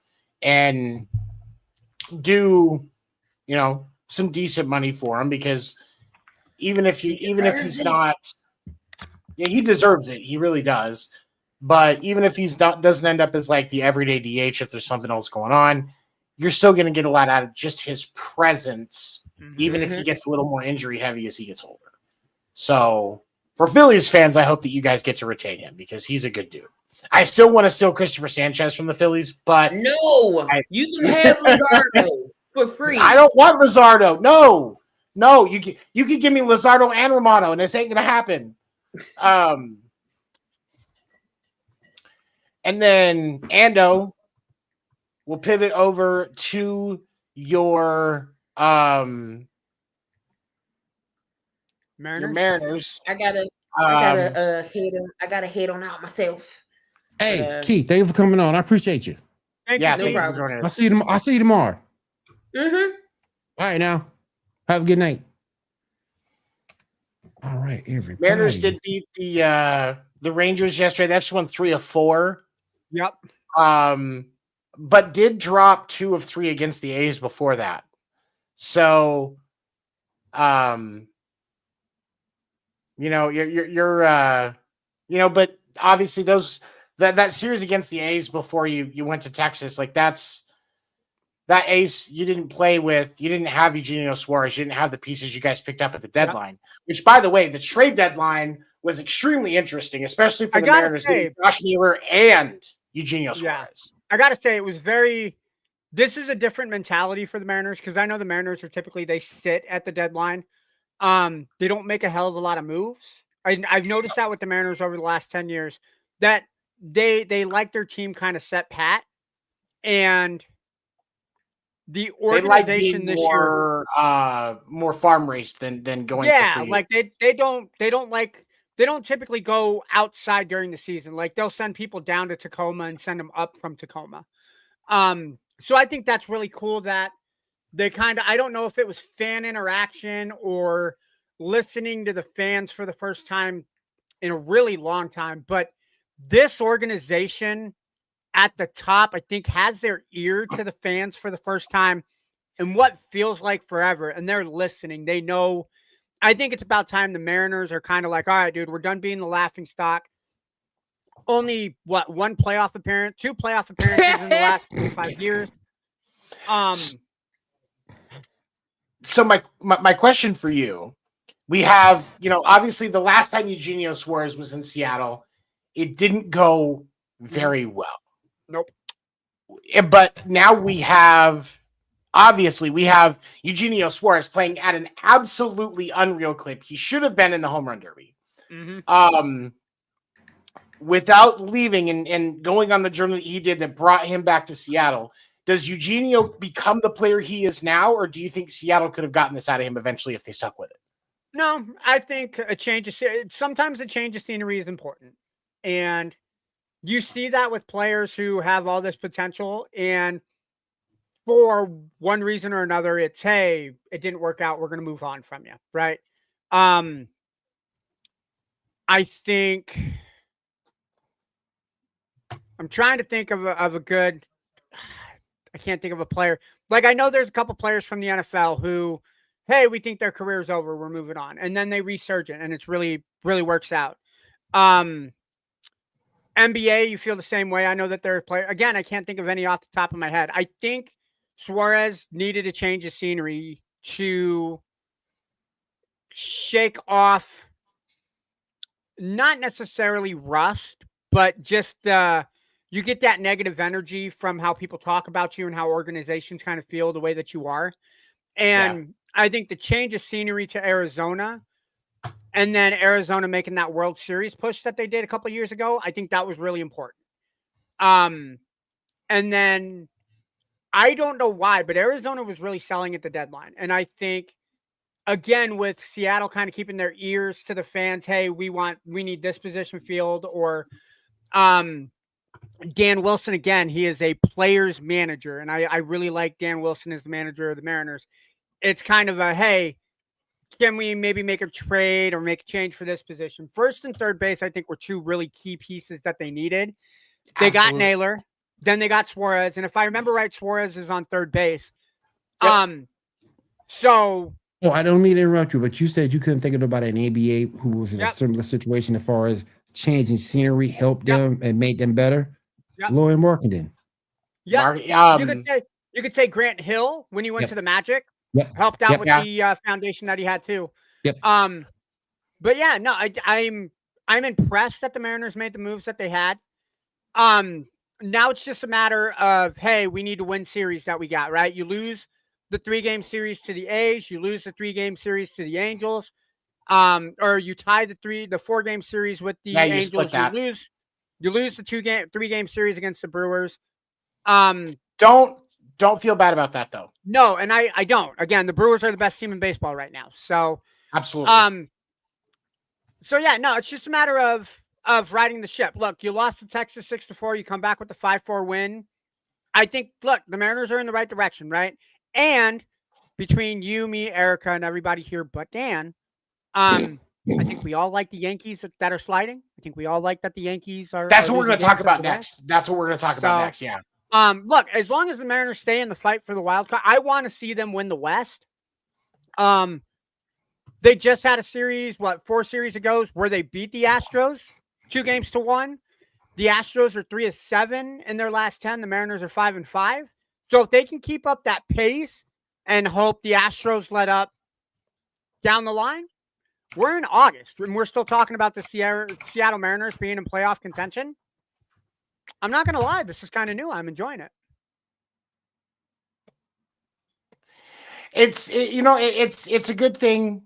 And do some decent money for him, because even if he's not, yeah, he deserves it. He really does. But even if doesn't end up as like the everyday DH, if there's something else going on, you're still going to get a lot out of just his presence, even if he gets a little more injury heavy as he gets older. So for Phillies fans, I hope that you guys get to retain him, because he's a good dude. I still want to steal Christopher Sanchez from the Phillies, but you can have Luzardo for free. I don't want Luzardo. No, you could give me Luzardo and Romano, and this ain't gonna happen. And then Ando will pivot over to your Mariners. I gotta hate on out myself. Hey, Keith, thank you for coming on. I appreciate you. Thank you. No problem. I'll see you tomorrow. Mm-hmm. All right, now. Have a good night. All right, everybody. Mariners did beat the Rangers yesterday. That's won 3 of 4. Yep. But did drop 2 of 3 against the A's before that. So, but obviously that series against the A's before you went to Texas, like that ace you didn't play with. You didn't have Eugenio Suarez. You didn't have the pieces you guys picked up at the deadline, which, by the way, the trade deadline was extremely interesting, especially for the Mariners getting Josh Mueller and Eugenio Suarez. I got to say, this is a different mentality for the Mariners, because I know the Mariners are typically, they sit at the deadline. They don't make a hell of a lot of moves. I've noticed that with the Mariners over the last 10 years, that they like their team kind of set pat, and the organization this year more farm race than going. Yeah, like they don't typically go outside during the season. Like they'll send people down to Tacoma and send them up from Tacoma. So I think that's really cool that they I don't know if it was fan interaction or listening to the fans for the first time in a really long time, but this organization at the top, I think, has their ear to the fans for the first time in what feels like forever. And they're listening. They know. I think it's about time the Mariners are kind of like, all right, dude, we're done being the laughing stock. Only, 2 playoff appearances in the last 5 years. So my question for you, we have, obviously the last time Eugenio Suarez was in Seattle, it didn't go very well. Nope. But now we have obviously we have Eugenio Suarez playing at an absolutely unreal clip. He should have been in the home run derby. Without leaving and going on the journey that he did that brought him back to Seattle, does Eugenio become the player he is now, or do you think Seattle could have gotten this out of him eventually if they stuck with it? No, I think sometimes a change of scenery is important. And you see that with players who have all this potential, and for one reason or another, it's, hey, it didn't work out, we're going to move on from you, right? I think I'm trying to think of a good. I can't think of a player. Like, I know there's a couple players from the NFL who, hey, we think their career's over, we're moving on, and then they resurge it, and it's really works out. NBA, you feel the same way. I know that there are players. Again, I can't think of any off the top of my head. I think Suarez needed to change his scenery to shake off, not necessarily rust, but just you get that negative energy from how people talk about you and how organizations kind of feel the way that you are. And I think the change of scenery to Arizona, and then Arizona making that World Series push that they did a couple of years ago, I think that was really important. And then I don't know why, but Arizona was really selling at the deadline. And I think, again, with Seattle kind of keeping their ears to the fans, hey, we need this position field, or Dan Wilson, again, he is a player's manager, and I really like Dan Wilson as the manager of the Mariners. It's kind of a, hey, can we maybe make a trade or make a change for this position? First and third base, I think, were two really key pieces that they needed. They got Naylor, then they got Suarez, and if I remember right, Suarez is on third base. So... Well, I don't mean to interrupt you, but you said you couldn't think of nobody in the NBA who was in a similar situation as far as changing scenery helped them and made them better. Lloyd Marketing. Yeah, you could say Grant Hill when he went to the Magic helped out with the foundation that he had too. But yeah, no, I'm impressed that the Mariners made the moves that they had. Now it's just a matter of, hey, we need to win series that we got, right? You lose the 3-game series to the A's, you lose the 3-game series to the Angels, or you tie the 4-game series with the Angels. You lose the 3-game series against the Brewers. Don't feel bad about that though. No, and I don't. Again, the Brewers are the best team in baseball right now. So absolutely. So yeah, no, it's just a matter of riding the ship. Look, you lost to Texas 6-4. You come back with the 5-4 win. I think, look, the Mariners are in the right direction, right? And between you, me, Erica, and everybody here but Dan, I think we all like the Yankees that are sliding. I think we all like that the Yankees are. That's what we're going to talk about next. That's what we're going to talk about next. Yeah. Look, as long as the Mariners stay in the fight for the wild card, I want to see them win the West. They just had a series, 4 series ago, where they beat the Astros 2-1. The Astros are 3-7 in their last 10. The Mariners are 5-5. So if they can keep up that pace and hope the Astros let up down the line, we're in August and we're still talking about the Seattle Mariners being in playoff contention. I'm not going to lie. This is kind of new. I'm enjoying it. It's a good thing.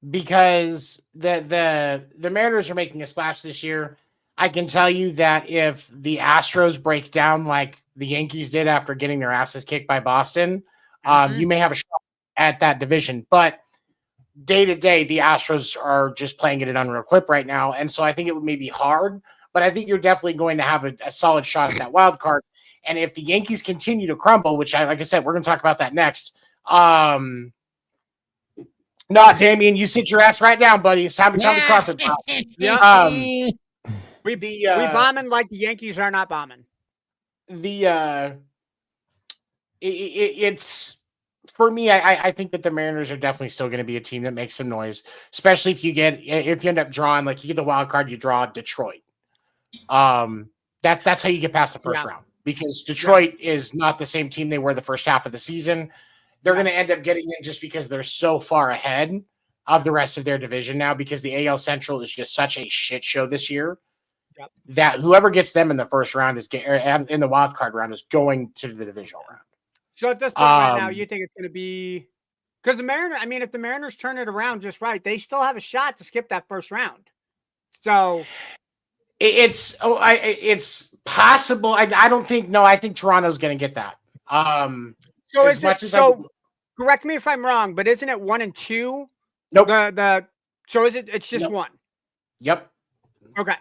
Because the Mariners are making a splash this year. I can tell you that if the Astros break down like the Yankees did after getting their asses kicked by Boston, you may have a shot at that division. But day to day, the Astros are just playing at an unreal clip right now. And so I think it may be hard, but I think you're definitely going to have a solid shot at that wild card. And if the Yankees continue to crumble, which like I said, we're going to talk about that next. No, Damien, you sit your ass right down, buddy. It's time to come to carpet. We bombing like the Yankees are not bombing. It's for me. I think that the Mariners are definitely still going to be a team that makes some noise, especially if you end up drawing, like you get the wild card, you draw Detroit. That's how you get past the first round, because Detroit is not the same team they were the first half of the season. They're going to end up getting in just because they're so far ahead of the rest of their division now, because the AL Central is just such a shit show this year. that whoever gets them in the first round in the wild card round is going to the divisional round. So at this point right now, you think it's going to be because the Mariners? I mean, if the Mariners turn it around just right, they still have a shot to skip that first round. So it's possible. I don't think. No, I think Toronto's going to get that. Correct me if I'm wrong, but isn't it 1 and 2? Nope. So is it? It's just one. Yep. Okay.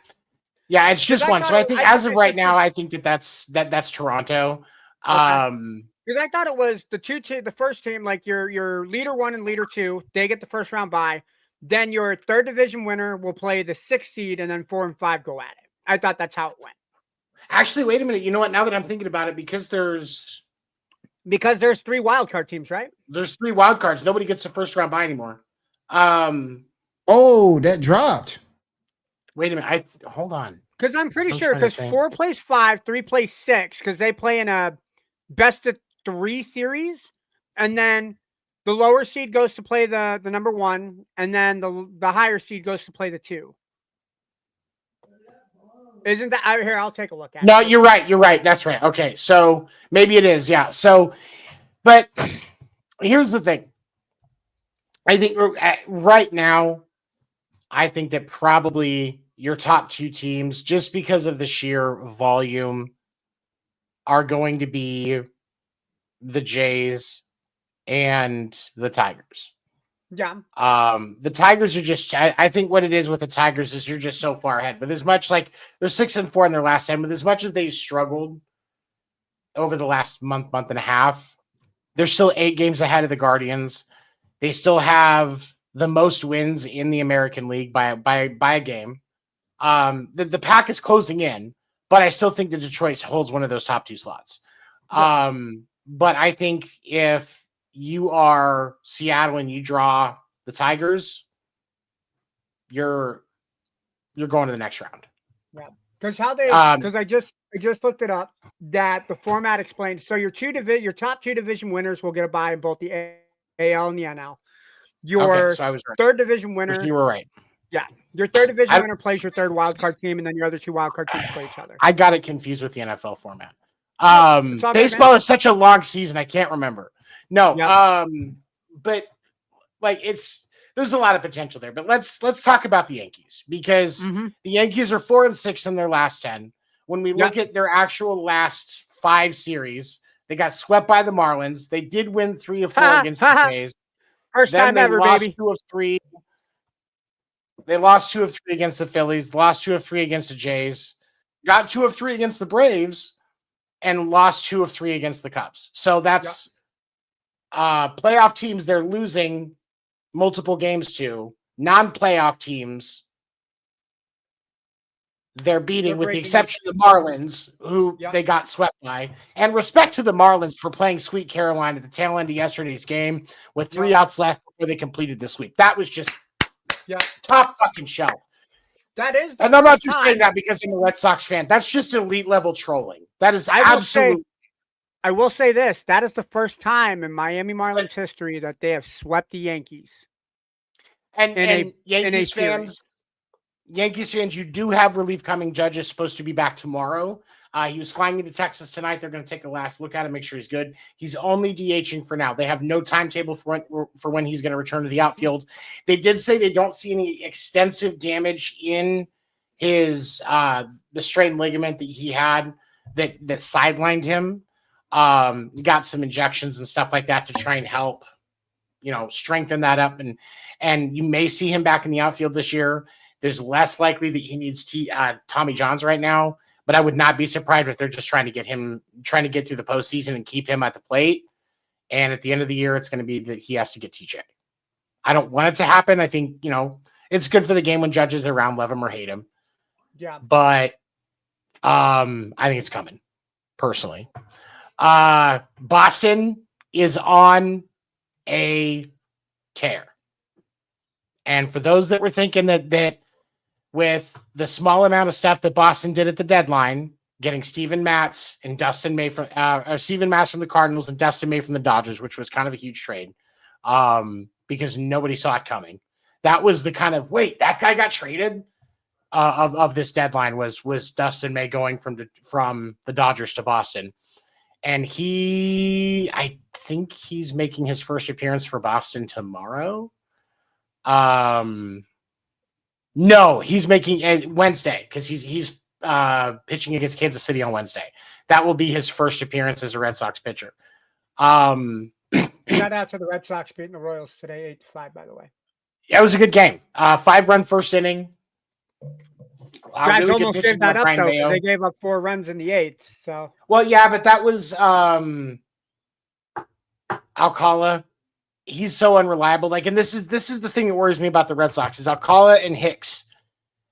Yeah, it's just one. So I think as of right now, I think that's Toronto. Because I thought it was the first team, like your leader 1 and leader 2, they get the first round bye. Then your third division winner will play the 6th seed, and then 4 and 5 go at it. I thought that's how it went. Actually, wait a minute. You know what? Now that I'm thinking about it, because there's 3 wild card teams, right? There's 3 wild cards. Nobody gets the first round bye anymore. Oh, that dropped. Wait a minute. Hold on. Because I'm pretty sure because 4 plays 5, 3 plays 6, because they play in a best of 3 series, and then the lower seed goes to play the number 1, and then the higher seed goes to play the 2. Isn't that out here? I'll take a look at it. No, you're right. That's right. Okay, so maybe it is. Yeah. So, but here's the thing. I think right now, I think that probably your top 2 teams, just because of the sheer volume, are going to be the Jays and the Tigers. Yeah. The Tigers are just, I think what it is with the Tigers is you're just so far ahead. But as much like they're 6-4 in their last 10, but as much as they've struggled over the last month and a half, they're still 8 games ahead of the Guardians. They still have the most wins in the American League by a game. The pack is closing in, but I still think that Detroit holds one of those top 2 slots. Yeah. But I think if you are Seattle and you draw the Tigers, you're going to the next round. Yeah, because I just looked it up that the format explained. So your top 2 division winners will get a bye in both the AL and the NL. Your so I was right. Third division winner, you were right. Yeah, your third division winner plays your third wild card team, and then your other 2 wild card teams play each other. I got it confused with the NFL format. Baseball is such a long season, I can't remember. No, but like there's a lot of potential there. But let's talk about the Yankees, because the Yankees are 4-6 in their last 10. When we look at their actual last 5 series, they got swept by the Marlins. They did win 3 of 4 against the Jays. First time ever, baby. 2 of 3. They lost 2 of 3 against the Phillies. Lost 2 of 3 against the Jays. Got 2 of 3 against the Braves, and lost 2 of 3 against the Cubs. So that's playoff teams they're losing multiple games to. Non-playoff teams they're beating, with the exception of the Marlins, who they got swept by. And respect to the Marlins for playing Sweet Caroline at the tail end of yesterday's game with 3 outs left before they completed the sweep. That was just top fucking shelf. That is, and I'm not just saying that because I'm a Red Sox fan. That's just elite level trolling. That is absolute. I will say this: that is the first time in Miami Marlins history that they have swept the Yankees. And Yankees fans, you do have relief coming. Judge is supposed to be back tomorrow. He was flying into Texas tonight. They're going to take a last look at him, make sure he's good. He's only DHing for now. They have no timetable for when he's going to return to the outfield. They did say they don't see any extensive damage in his the strained ligament that he had that sidelined him. Got some injections and stuff like that to try and help, strengthen that up. And you may see him back in the outfield this year. There's less likely that he needs Tommy Johns right now, but I would not be surprised if they're just trying to get through the postseason and keep him at the plate. And at the end of the year, it's going to be that he has to get TJ. I don't want it to happen. I think, it's good for the game when Judge is around, love him or hate him. Yeah. But I think it's coming, personally. Boston is on a tear. And for those that were thinking that with the small amount of stuff that Boston did at the deadline, getting Steven Matz and Dustin May from Steven Matz from the Cardinals and Dustin May from the Dodgers, which was kind of a huge trade, because nobody saw it coming. That was the kind of, wait, that guy got traded? of this deadline was Dustin May going from the Dodgers to Boston, and I think he's making his first appearance for Boston tomorrow. No, he's making Wednesday because he's pitching against Kansas City on Wednesday. That will be his first appearance as a Red Sox pitcher. Shout out to the Red Sox beating the Royals today, 8-5. By the way, yeah, it was a good game. 5-run first inning. Guys really almost gave that up though because they gave up 4 runs in the 8th. So well, yeah, but that was Alcala. He's so unreliable. Like, and this is the thing that worries me about the Red Sox is Alcala and Hicks.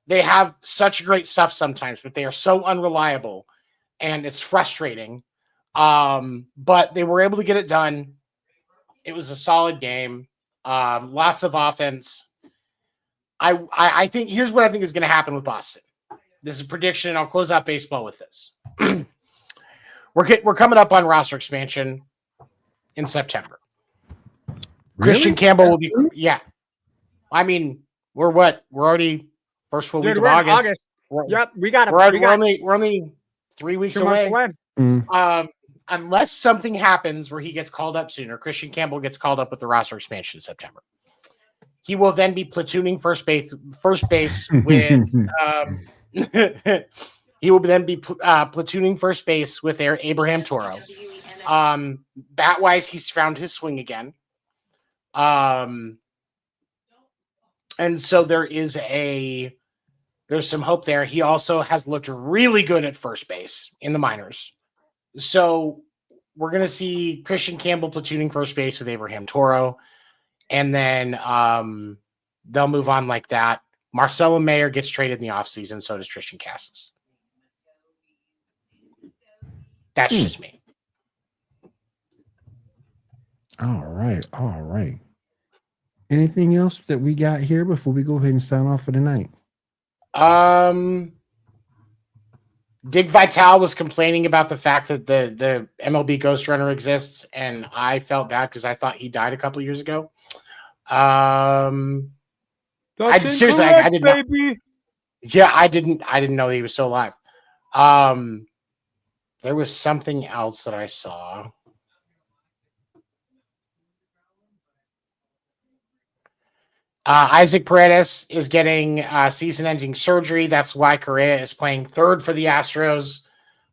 They have such great stuff sometimes, but they are so unreliable, and it's frustrating. But they were able to get it done. It was a solid game. Lots of offense. I think here's what I think is going to happen with Boston. This is a prediction, and I'll close out baseball with this. We're coming up on roster expansion in September. Really? Christian Campbell will be, yeah. I mean, we're already first full week of August. Yep, we're only 3 weeks away. Unless something happens where he gets called up sooner, Christian Campbell gets called up with the roster expansion in September. He will then be platooning first base with. He will then be platooning first base with Abraham Toro. Bat wise, he's found his swing again. And so there's some hope there. He also has looked really good at first base in the minors. So we're going to see Christian Campbell platooning first base with Abraham Toro. And then they'll move on like that. Marcelo Mayer gets traded in the offseason. So does Tristan Cassis. That's just me. All right. Anything else that we got here before we go ahead and sign off for the night? Dick Vitale was complaining about the fact that the MLB Ghost Runner exists, and I felt bad because I thought he died a couple years ago. I did not. Yeah, I didn't know that he was still alive. There was something else that I saw. Isaac Paredes is getting season-ending surgery. That's why Correa is playing third for the Astros.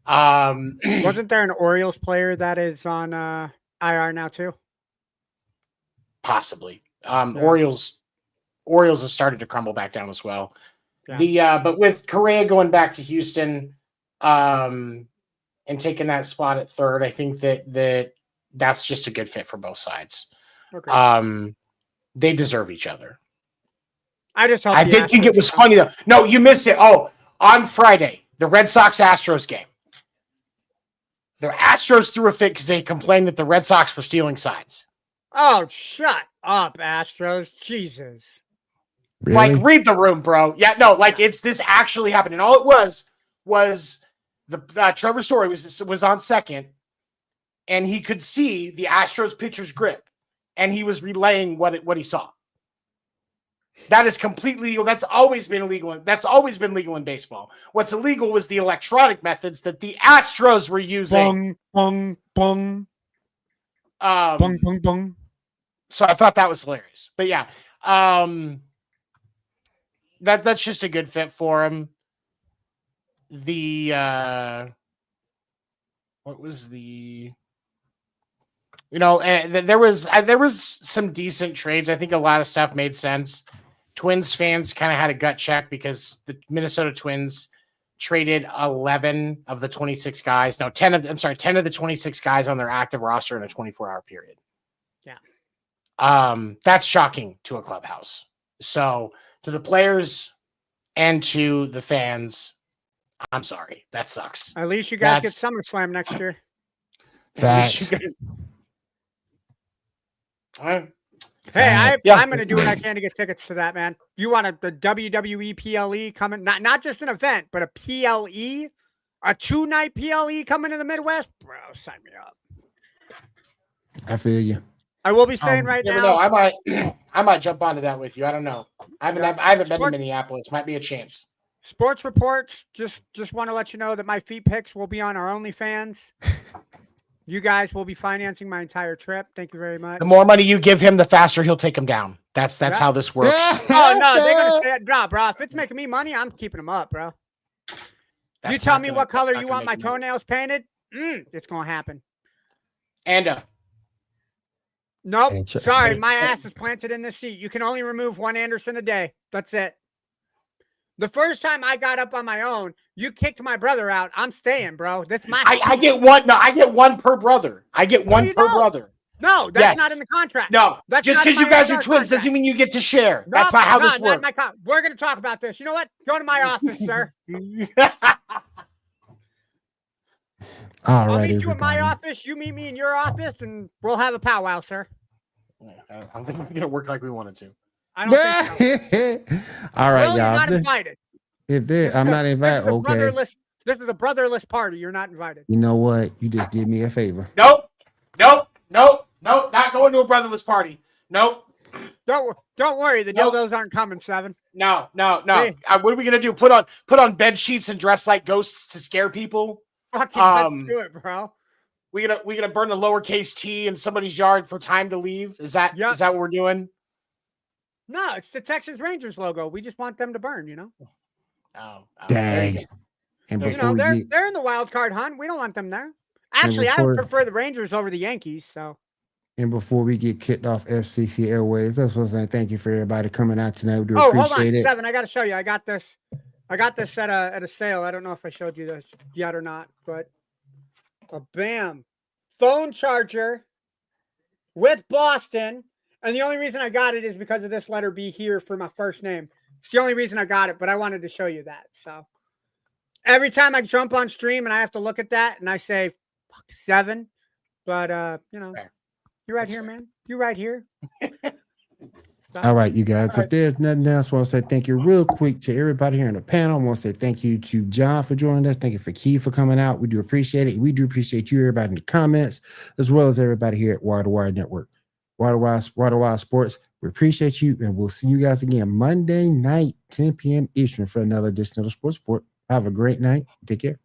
Wasn't there an Orioles player that is on IR now too? Possibly. Yeah. Orioles have started to crumble back down as well. Yeah. But with Correa going back to Houston and taking that spot at third, I think that's just a good fit for both sides. Okay. They deserve each other. I did think it was funny though. No, you missed it. Oh, on Friday, the Red Sox Astros game. The Astros threw a fit because they complained that the Red Sox were stealing signs. Oh, shut up, Astros. Jesus. Really? Like, read the room, bro. Yeah, no, like this actually happened. And all it was the Trevor Story was on second, and he could see the Astros pitcher's grip, and he was relaying what he saw. That is completely illegal. That's always been illegal. That's always been legal in baseball. What's illegal was the electronic methods that the Astros were using. Bong, bong, bong. Bong, bong, bong. So I thought that was hilarious. But yeah, that's just a good fit for him. There was some decent trades. I think a lot of stuff made sense. Twins fans kind of had a gut check because the Minnesota Twins traded 11 of the 26 guys. No, 10 of the 26 guys on their active roster in a 24-hour period. Yeah. That's shocking to a clubhouse. So to the players and to the fans, I'm sorry. That sucks. At least you guys get SummerSlam next year. Facts. Hey, I'm going to do what I can to get tickets to that, man. You want the WWE PLE coming? Not just an event, but a PLE, a 2-night PLE coming to the Midwest, bro. Sign me up. I feel you. I will be saying right now. No, I might jump onto that with you. I don't know. I haven't been to Minneapolis. Might be a chance. Sports reports. Just want to let you know that my feet pics will be on our OnlyFans. You guys will be financing my entire trip. Thank you very much. The more money you give him, the faster he'll take him down. That's how this works. Oh no, they're gonna say, "Bro, if it's making me money, I'm keeping them up, bro." You tell me what color you want my toenails painted. It's gonna happen. And nope. Sorry, my ass is planted in this seat. You can only remove one Anderson a day. That's it. The first time I got up on my own, you kicked my brother out. I'm staying, bro. That's my. I get one. No, I get one per brother. I get one per brother. No, that's not in the contract. No, that's just because you guys are twins doesn't mean you get to share. Nope, that's not how this works. We're going to talk about this. You know what? Go to my office, sir. I'll meet you in my office. You meet me in your office, and we'll have a powwow, sir. I don't think it's going to work like we wanted to. I don't think so. All right, y'all. You're not invited. I'm not invited, okay. This is a brotherless party. You're not invited. You know what? You just did me a favor. Nope. Not going to a brotherless party. Nope. Don't worry. The dildos aren't coming, Seven. No. Hey. What are we gonna do? Put on bed sheets and dress like ghosts to scare people? Fucking let's do it, bro. We gonna burn the lowercase t in somebody's yard for time to leave? Is that what we're doing? No, it's the Texas Rangers logo. We just want them to burn. You know. Oh, dang. And they're in the wild card hunt. We don't want them there. Actually, I would prefer the Rangers over the Yankees. So. And before we get kicked off FCC Airways, that's what I'm saying. Thank you for everybody coming out tonight. We do appreciate it. Seven, I got to show you. I got this at a sale. I don't know if I showed you this yet or not, but bam, phone charger with Boston. And the only reason I got it is because of this letter B here for my first name. It's the only reason I got it, but I wanted to show you that. So every time I jump on stream and I have to look at that and I say, fuck, Seven, but Fair. You're right here, man. You're right here. All right, you guys. If there's nothing else, I want to say thank you real quick to everybody here in the panel. I want to say thank you to John for joining us. Thank you for Keith for coming out. We do appreciate it. We do appreciate you, everybody in the comments, as well as everybody here at Wire to Wire Network. Wire to Wire Sports. We appreciate you, and we'll see you guys again Monday night, 10 p.m. Eastern for another edition of the Sports Report. Have a great night. Take care.